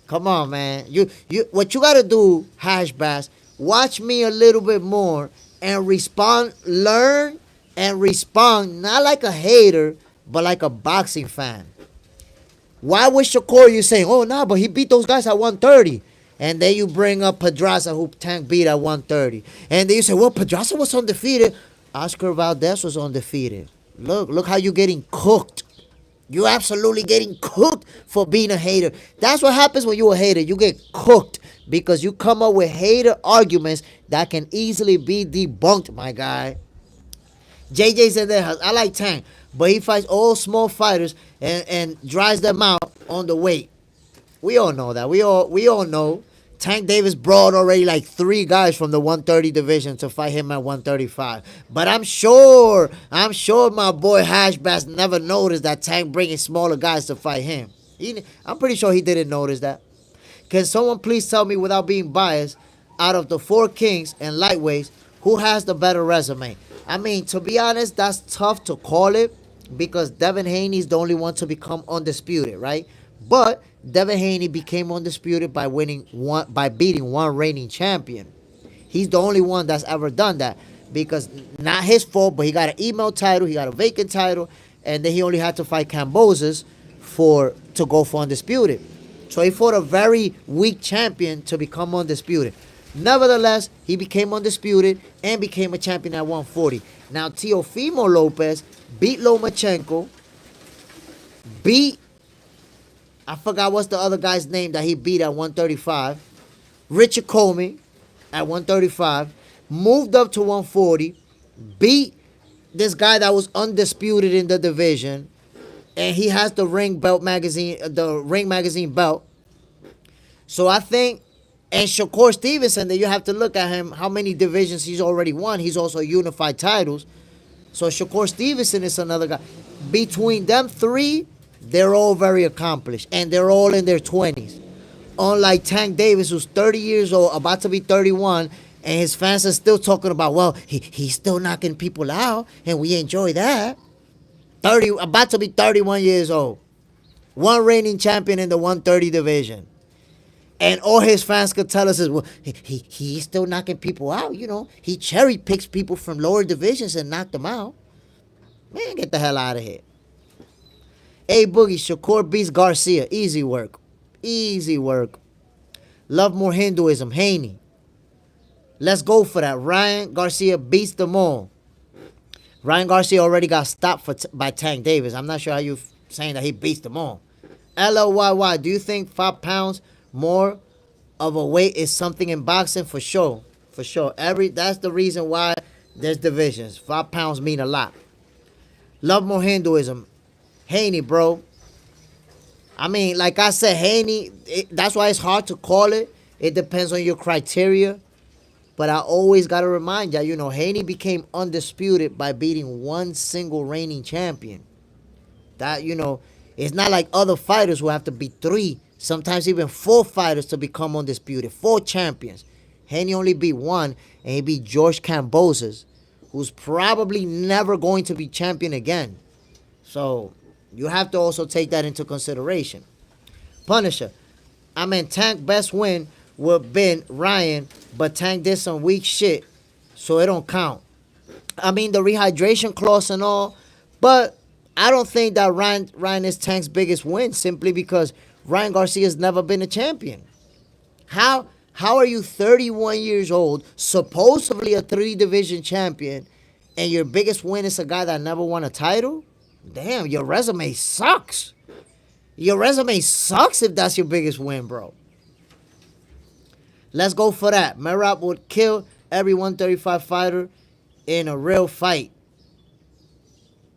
[SPEAKER 1] Come on, man. You what you gotta do, Hash Bass, watch me a little bit more and respond, learn and respond, not like a hater, but like a boxing fan. Why was Shakur you saying, oh, nah, but he beat those guys at 130? And then you bring up Pedraza, who Tank beat at 130. And then you say, well, Pedraza was undefeated. Oscar Valdez was undefeated. Look how you getting cooked. You absolutely getting cooked for being a hater. That's what happens when you're a hater. You get cooked because you come up with hater arguments that can easily be debunked, my guy. JJ said that I like Tank, but he fights all small fighters and dries them out on the weight. We all know that. We all know. Tank Davis brought already like 3 guys from the 130 division to fight him at 135. But I'm sure my boy Hash Bass never noticed that Tank bringing smaller guys to fight him. I'm pretty sure he didn't notice that. Can someone please tell me, without being biased, out of the 4 kings and lightweights, who has the better resume? I mean, to be honest, that's tough to call it because Devin Haney's the only one to become undisputed, right? But Devin Haney became undisputed by beating one reigning champion. He's the only one that's ever done that because not his fault, but he got an email title, he got a vacant title, and then he only had to fight Cambosos to go for undisputed. So he fought a very weak champion to become undisputed. Nevertheless, he became undisputed and became a champion at 140. Now, Teofimo Lopez beat Lomachenko, I forgot what's the other guy's name that he beat at 135. Richard Coleman at 135. Moved up to 140. Beat this guy that was undisputed in the division. And he has the Ring Magazine belt. So I think, and Shakur Stevenson, that you have to look at him, how many divisions he's already won. He's also unified titles. So Shakur Stevenson is another guy. Between them 3, they're all very accomplished, and they're all in their 20s. Unlike Tank Davis, who's 30 years old, about to be 31, and his fans are still talking about, well, he's still knocking people out, and we enjoy that. About to be 31 years old. One reigning champion in the 130 division. And all his fans could tell us is, well, he's still knocking people out, you know. He cherry picks people from lower divisions and knocked them out. Man, get the hell out of here. Hey, Boogie, Shakur beats Garcia. Easy work. Easy work. Love more Hinduism. Haney. Let's go for that. Ryan Garcia beats them all. Ryan Garcia already got stopped by Tank Davis. I'm not sure how you saying that he beats them all. LLYY, do you think 5 pounds more of a weight is something in boxing? For sure. For sure. That's the reason why there's divisions. 5 pounds mean a lot. Love more Hinduism. Haney, bro. I mean, like I said, Haney, that's why it's hard to call it. It depends on your criteria. But I always got to remind you, Haney became undisputed by beating one single reigning champion. That, it's not like other fighters who have to be 3, sometimes even 4 fighters to become undisputed. 4 champions. Haney only beat 1, and he beat George Kambosos, who's probably never going to be champion again. So you have to also take that into consideration. Punisher. I mean, Tank best win would have been Ryan, but Tank did some weak shit, so it don't count. I mean, the rehydration clause and all, but I don't think that Ryan is Tank's biggest win, simply because Ryan Garcia's never been a champion. How are you 31 years old, supposedly a 3-division champion, and your biggest win is a guy that never won a title? Damn, your resume sucks. Your resume sucks if that's your biggest win, bro. Let's go for that. Merab would kill every 135 fighter in a real fight.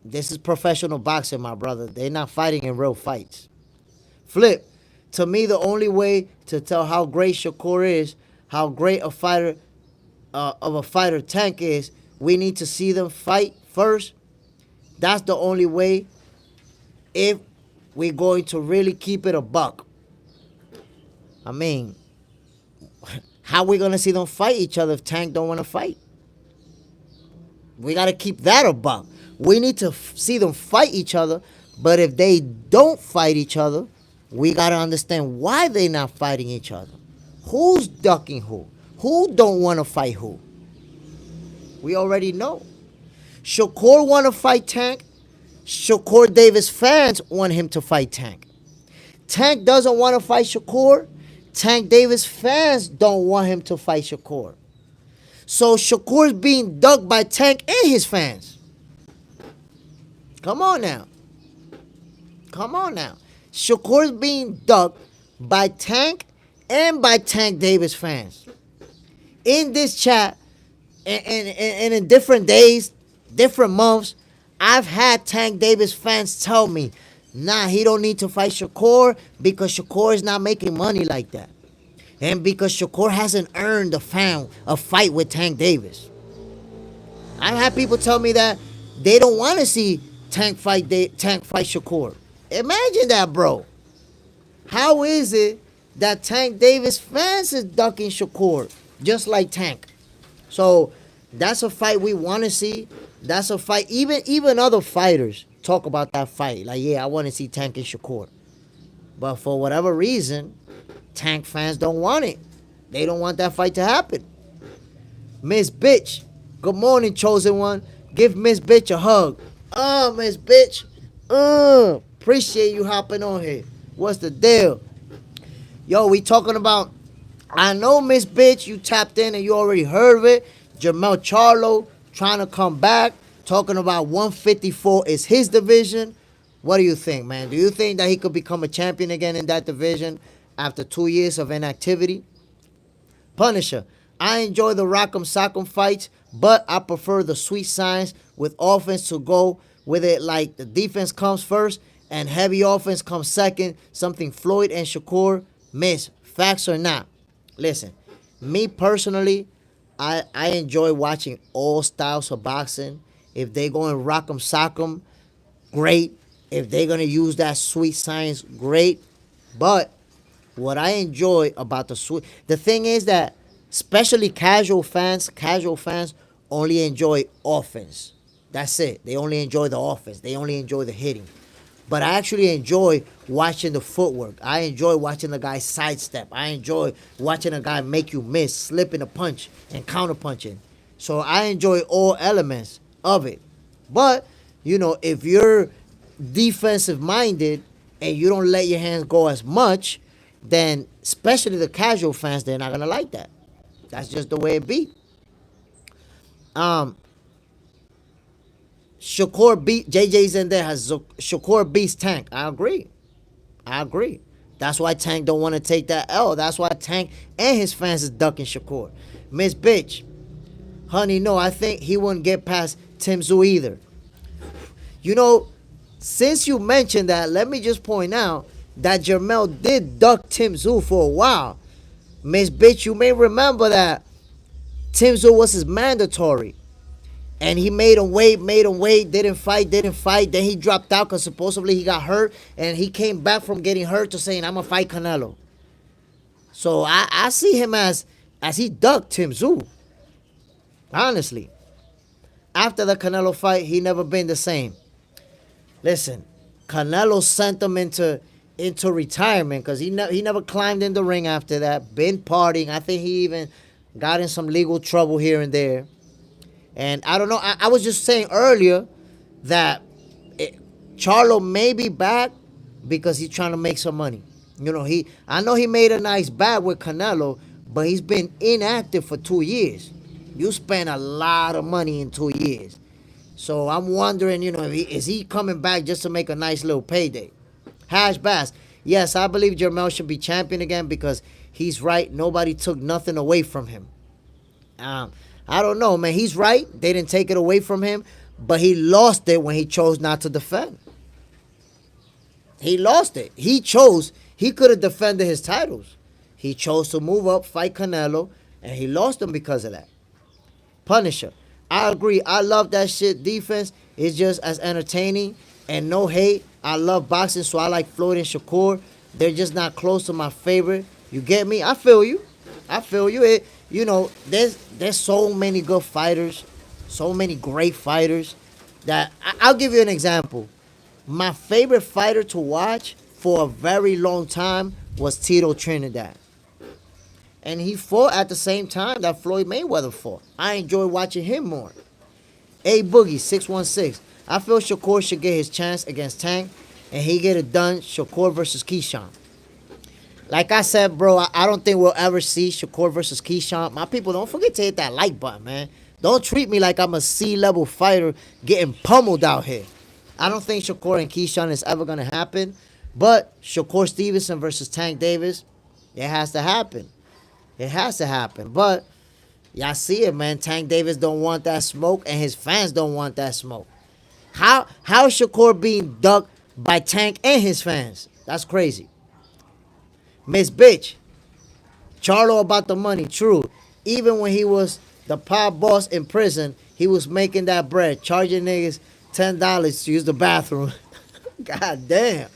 [SPEAKER 1] This is professional boxing, my brother. They're not fighting in real fights. Flip. To me, the only way to tell how great Shakur is, how great a fighter Tank is, we need to see them fight first. That's the only way if we're going to really keep it a buck. I mean, how we going to see them fight each other if Tank don't want to fight? We got to keep that a buck. We need to see them fight each other, but if they don't fight each other, we got to understand why they not fighting each other. Who's ducking who? Who don't want to fight who? We already know. Shakur want to fight Tank. Shakur Davis fans want him to fight Tank. Tank doesn't want to fight Shakur. Tank Davis fans don't want him to fight Shakur. So Shakur's being ducked by Tank and his fans. Come on now. Come on now. Shakur's being ducked by Tank and by Tank Davis fans. In this chat, and in different days, different months, I've had Tank Davis fans tell me, nah, he don't need to fight Shakur because Shakur is not making money like that. And because Shakur hasn't earned a fight with Tank Davis. I've had people tell me that they don't want to see Tank fight Shakur. Imagine that, bro. How is it that Tank Davis fans is ducking Shakur just like Tank? So that's a fight we want to see. That's a fight. Even other fighters talk about that fight. Like, yeah, I want to see Tank and Shakur. But for whatever reason, Tank fans don't want it. They don't want that fight to happen. Miss Bitch. Good morning, chosen one. Give Miss Bitch a hug. Miss Bitch. Appreciate you hopping on here. What's the deal? Yo, we talking about, I know, Miss Bitch, you tapped in and you already heard of it. Jermell Charlo trying to come back, talking about 154 is his division. What do you think, man? Do you think that he could become a champion again in that division after 2 years of inactivity? Punisher. I enjoy the rock'em sock'em fights, but I prefer the sweet signs with offense to go with it, like the defense comes first and heavy offense comes second. Something Floyd and Shakur miss. Facts or not? Listen, me personally, I enjoy watching all styles of boxing. If they go and rock'em sock'em, great. If they're going to use that sweet science, great. But what I enjoy about the thing is that especially casual fans only enjoy offense. That's it. They only enjoy the offense. They only enjoy the hitting. But I actually enjoy watching the footwork. I enjoy watching the guy sidestep. I enjoy watching a guy make you miss, slipping a punch and counter punching. So I enjoy all elements of it. But, if you're defensive minded and you don't let your hands go as much, then especially the casual fans, they're not going to like that. That's just the way it be. Shakur beat JJ's in there. Has Shakur beats Tank? I agree. That's why Tank don't want to take that L. That's why Tank and his fans is ducking Shakur. Miss Bitch, honey, no, I think he wouldn't get past Tim Tszyu either. Since you mentioned that, let me just point out that Jermell did duck Tim Tszyu for a while. Miss Bitch, you may remember that Tim Tszyu was his mandatory. And he made him wait, didn't fight. Then he dropped out because supposedly he got hurt. And he came back from getting hurt to saying, I'm going to fight Canelo. So I see him as he ducked Tim Tszyu. Honestly. After the Canelo fight, he never been the same. Listen, Canelo sent him into retirement because he never climbed in the ring after that. Been partying. I think he even got in some legal trouble here and there. And I don't know. I was just saying earlier that Charlo may be back because he's trying to make some money. You know, I know he made a nice bag with Canelo, but he's been inactive for 2 years. You spend a lot of money in 2 years. So I'm wondering, you know, is he coming back just to make a nice little payday? Hash Bass. Yes, I believe Jermell should be champion again because he's right. Nobody took nothing away from him. I don't know, man. He's right. They didn't take it away from him, but he lost it when he chose not to defend. He lost it. He could have defended his titles. He chose to move up, fight Canelo, and he lost them because of that. Punisher. I agree. I love that shit. Defense is just as entertaining and no hate. I love boxing, so I like Floyd and Shakur. They're just not close to my favorite. You get me? I feel you. You know, there's so many good fighters, so many great fighters that I'll give you an example. My favorite fighter to watch for a very long time was Tito Trinidad. And he fought at the same time that Floyd Mayweather fought. I enjoy watching him more. A Boogie, 616. I feel Shakur should get his chance against Tank, and he get it done, Shakur versus Keyshawn. Like I said, bro, I don't think we'll ever see Shakur versus Keyshawn. My people, don't forget to hit that like button, man. Don't treat me like I'm a C-level fighter getting pummeled out here. I don't think Shakur and Keyshawn is ever going to happen. But Shakur Stevenson versus Tank Davis, it has to happen. It has to happen. But y'all see it, man. Tank Davis don't want that smoke, and his fans don't want that smoke. How is Shakur being ducked by Tank and his fans? That's crazy. Miss Bitch. Charlo about the money. True. Even when he was the pop boss in prison, he was making that bread, charging niggas $10 to use the bathroom. God damn.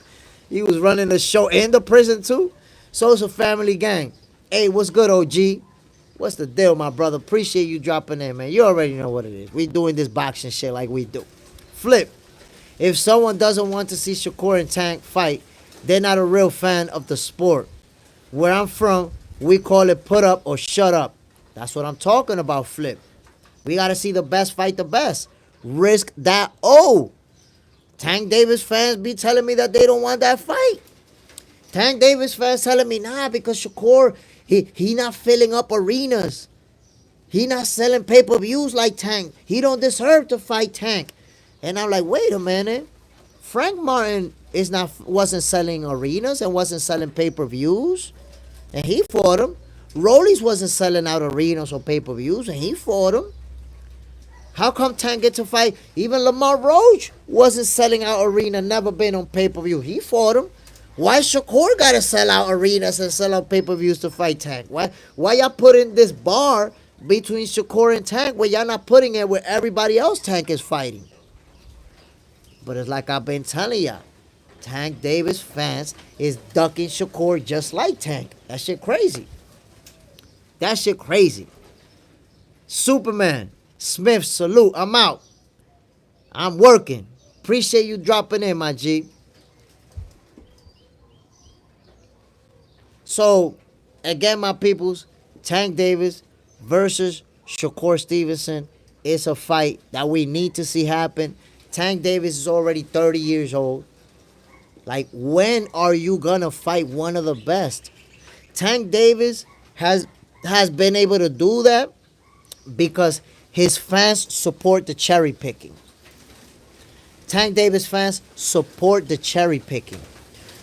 [SPEAKER 1] He was running the show in the prison too. So it's a family gang. Hey, what's good, OG? What's the deal, my brother? Appreciate you dropping in, man. You already know what it is. We doing this boxing shit like we do. Flip. If someone doesn't want to see Shakur and Tank fight, they're not a real fan of the sport. Where I'm from, we call it put up or shut up. That's what I'm talking about, Flip. We got to see the best fight the best. Risk that O. Tank Davis fans be telling me that they don't want that fight. Tank Davis fans telling me, nah, because Shakur, he not filling up arenas. He not selling pay-per-views like Tank. He don't deserve to fight Tank. And I'm like, wait a minute. Frank Martin wasn't selling arenas and wasn't selling pay-per-views. And he fought him. Rollies wasn't selling out arenas or pay-per-views, and he fought him. How come Tank get to fight? Even Lamar Roach wasn't selling out arena, never been on pay-per-view. He fought him. Why Shakur got to sell out arenas and sell out pay-per-views to fight Tank? Why y'all putting this bar between Shakur and Tank where y'all not putting it where everybody else Tank is fighting? But it's like I've been telling y'all. Tank Davis fans is ducking Shakur just like Tank. That shit crazy. That shit crazy. Superman. Smith, salute. I'm out. I'm working. Appreciate you dropping in, my G. So, again, my peoples, Tank Davis versus Shakur Stevenson is a fight that we need to see happen. Tank Davis is already 30 years old. Like, when are you going to fight one of the best? Tank Davis has been able to do that because his fans support the cherry picking. Tank Davis fans support the cherry picking.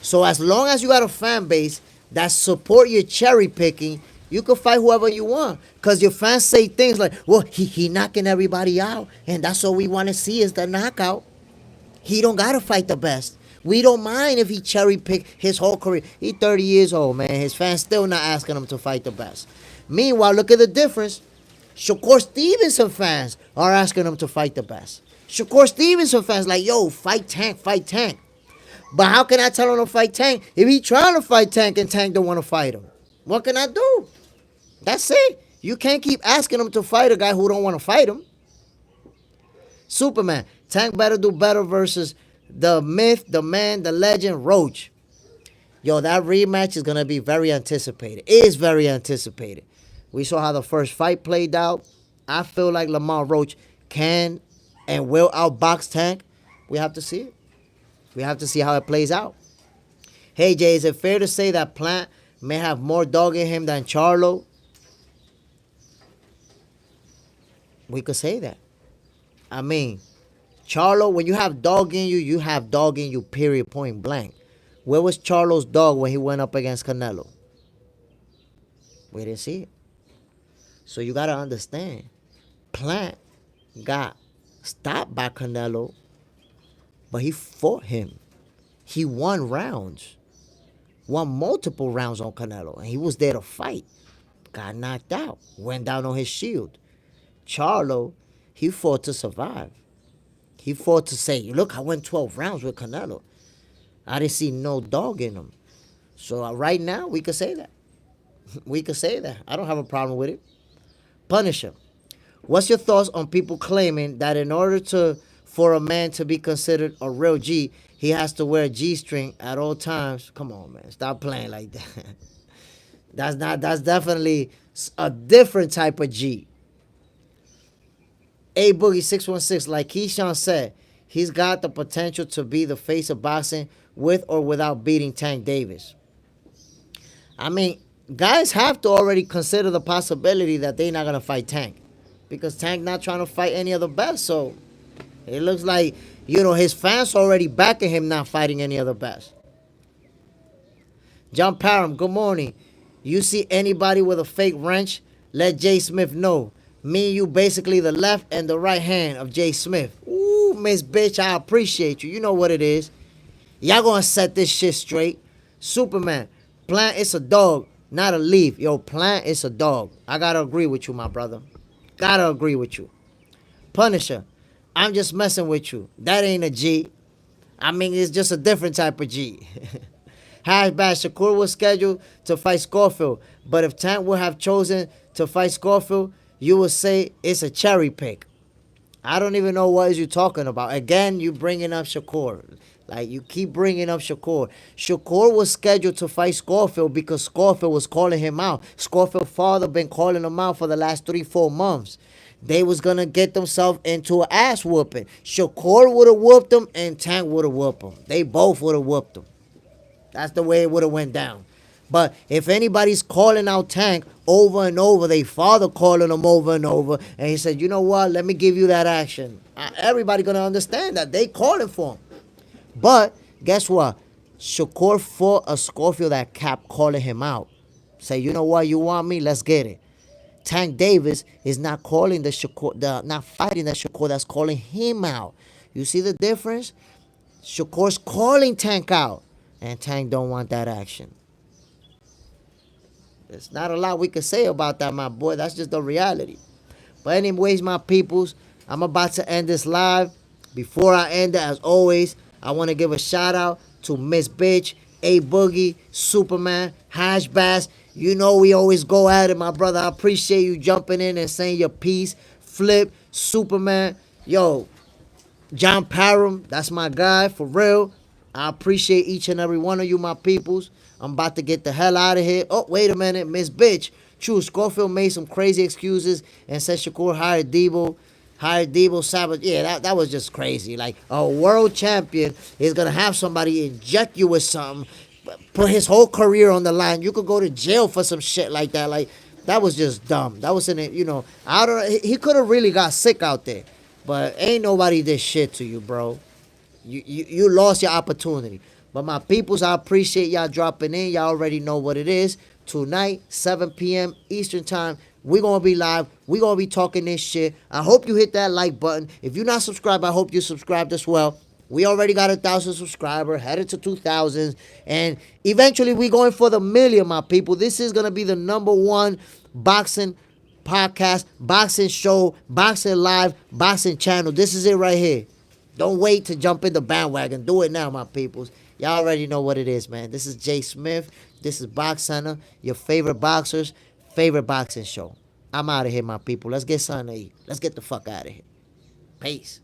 [SPEAKER 1] So as long as you got a fan base that support your cherry picking, you can fight whoever you want. Because your fans say things like, well, he knocking everybody out, and that's all we want to see is the knockout. He don't got to fight the best. We don't mind if he cherry pick his whole career. He's 30 years old, man. His fans still not asking him to fight the best. Meanwhile, look at the difference. Shakur Stevenson fans are asking him to fight the best. Shakur Stevenson fans like, yo, fight Tank, fight Tank. But how can I tell him to fight Tank if he trying to fight Tank and Tank don't want to fight him? What can I do? That's it. You can't keep asking him to fight a guy who don't want to fight him. Superman, Tank better do better versus the myth, the man, the legend, Roach. Yo, that rematch is going to be very anticipated. It is very anticipated. We saw how the first fight played out. I feel like Lamar Roach can and will outbox Tank. We have to see it. We have to see how it plays out. Hey, Jay, is it fair to say that Plant may have more dog in him than Charlo? We could say that. I mean, Charlo, when you have dog in you, you have dog in you, period, point blank. Where was Charlo's dog when he went up against Canelo? We didn't see it. So you got to understand, Plant got stopped by Canelo, but he fought him. He won rounds. Won multiple rounds on Canelo. And he was there to fight. Got knocked out. Went down on his shield. Charlo, he fought to survive. He fought to say, look, I went 12 rounds with Canelo. I didn't see no dog in him. So right now, we could say that. We could say that. I don't have a problem with it. Punisher. What's your thoughts on people claiming that in order for a man to be considered a real G, he has to wear a G-string at all times? Come on, man. Stop playing like that. That's definitely a different type of G. A Boogie 616, like Keyshawn said, he's got the potential to be the face of boxing with or without beating Tank Davis. I mean, guys have to already consider the possibility that they're not going to fight Tank. Because Tank not trying to fight any of the best. So it looks like, his fans already backing him not fighting any of the best. John Parham, good morning. You see anybody with a fake wrench? Let Jay Smith know. Me and you basically the left and the right hand of Jay Smith. Ooh, Miss Bitch, I appreciate you. You know what it is. Y'all gonna set this shit straight. Superman, Plant is a dog, not a leaf. Yo, Plant is a dog. I gotta agree with you, my brother. Gotta agree with you. Punisher, I'm just messing with you. That ain't a G. I mean, it's just a different type of G. Hashbash, Shakur was scheduled to fight Schofield, but if Tank would have chosen to fight Schofield, you would say it's a cherry pick. I don't even know what is you talking about. Again, you bringing up Shakur. Like, you keep bringing up Shakur. Shakur was scheduled to fight Schofield because Schofield was calling him out. Schofield's father been calling him out for the last 3-4 months. They was going to get themselves into an ass whooping. Shakur would have whooped him and Tank would have whooped him. They both would have whooped him. That's the way it would have went down. But if anybody's calling out Tank over and over, they father calling him over and over, and he said, you know what, let me give you that action. Everybody going to understand that. They calling for him. But guess what? Shakur fought a Schofield that kept calling him out. Say, you know what, you want me? Let's get it. Tank Davis is not calling the Shakur, not fighting the Shakur that's calling him out. You see the difference? Shakur's calling Tank out, and Tank don't want that action. There's not a lot we can say about that, my boy. That's just the reality. But anyways, my peoples, I'm about to end this live. Before I end it, as always, I want to give a shout out to Miss Bitch, A Boogie, Superman, Hash Bass. You know we always go at it, my brother. I appreciate you jumping in and saying your piece. Flip, Superman. Yo, John Parham, that's my guy, for real. I appreciate each and every one of you, my peoples. I'm about to get the hell out of here. Oh, wait a minute, Miss Bitch. True, Schofield made some crazy excuses and said Shakur hired Debo Savage. Yeah, that was just crazy. Like, a world champion is going to have somebody inject you with something, put his whole career on the line. You could go to jail for some shit like that. Like, that was just dumb. That was in it, I don't know. He could have really got sick out there. But ain't nobody did shit to you, bro. You lost your opportunity. But my peoples, I appreciate y'all dropping in. Y'all already know what it is. Tonight, 7 p.m. Eastern Time, we're going to be live. We're going to be talking this shit. I hope you hit that like button. If you're not subscribed, I hope you subscribed as well. We already got 1,000 subscribers, headed to 2,000. And eventually, we're going for the 1,000,000, my people. This is going to be the #1 boxing podcast, boxing show, boxing live, boxing channel. This is it right here. Don't wait to jump in the bandwagon. Do it now, my peoples. Y'all already know what it is, man. This is Jay Smith. This is Box Center, your favorite boxers, favorite boxing show. I'm out of here, my people. Let's get something to eat. Let's get the fuck out of here. Peace.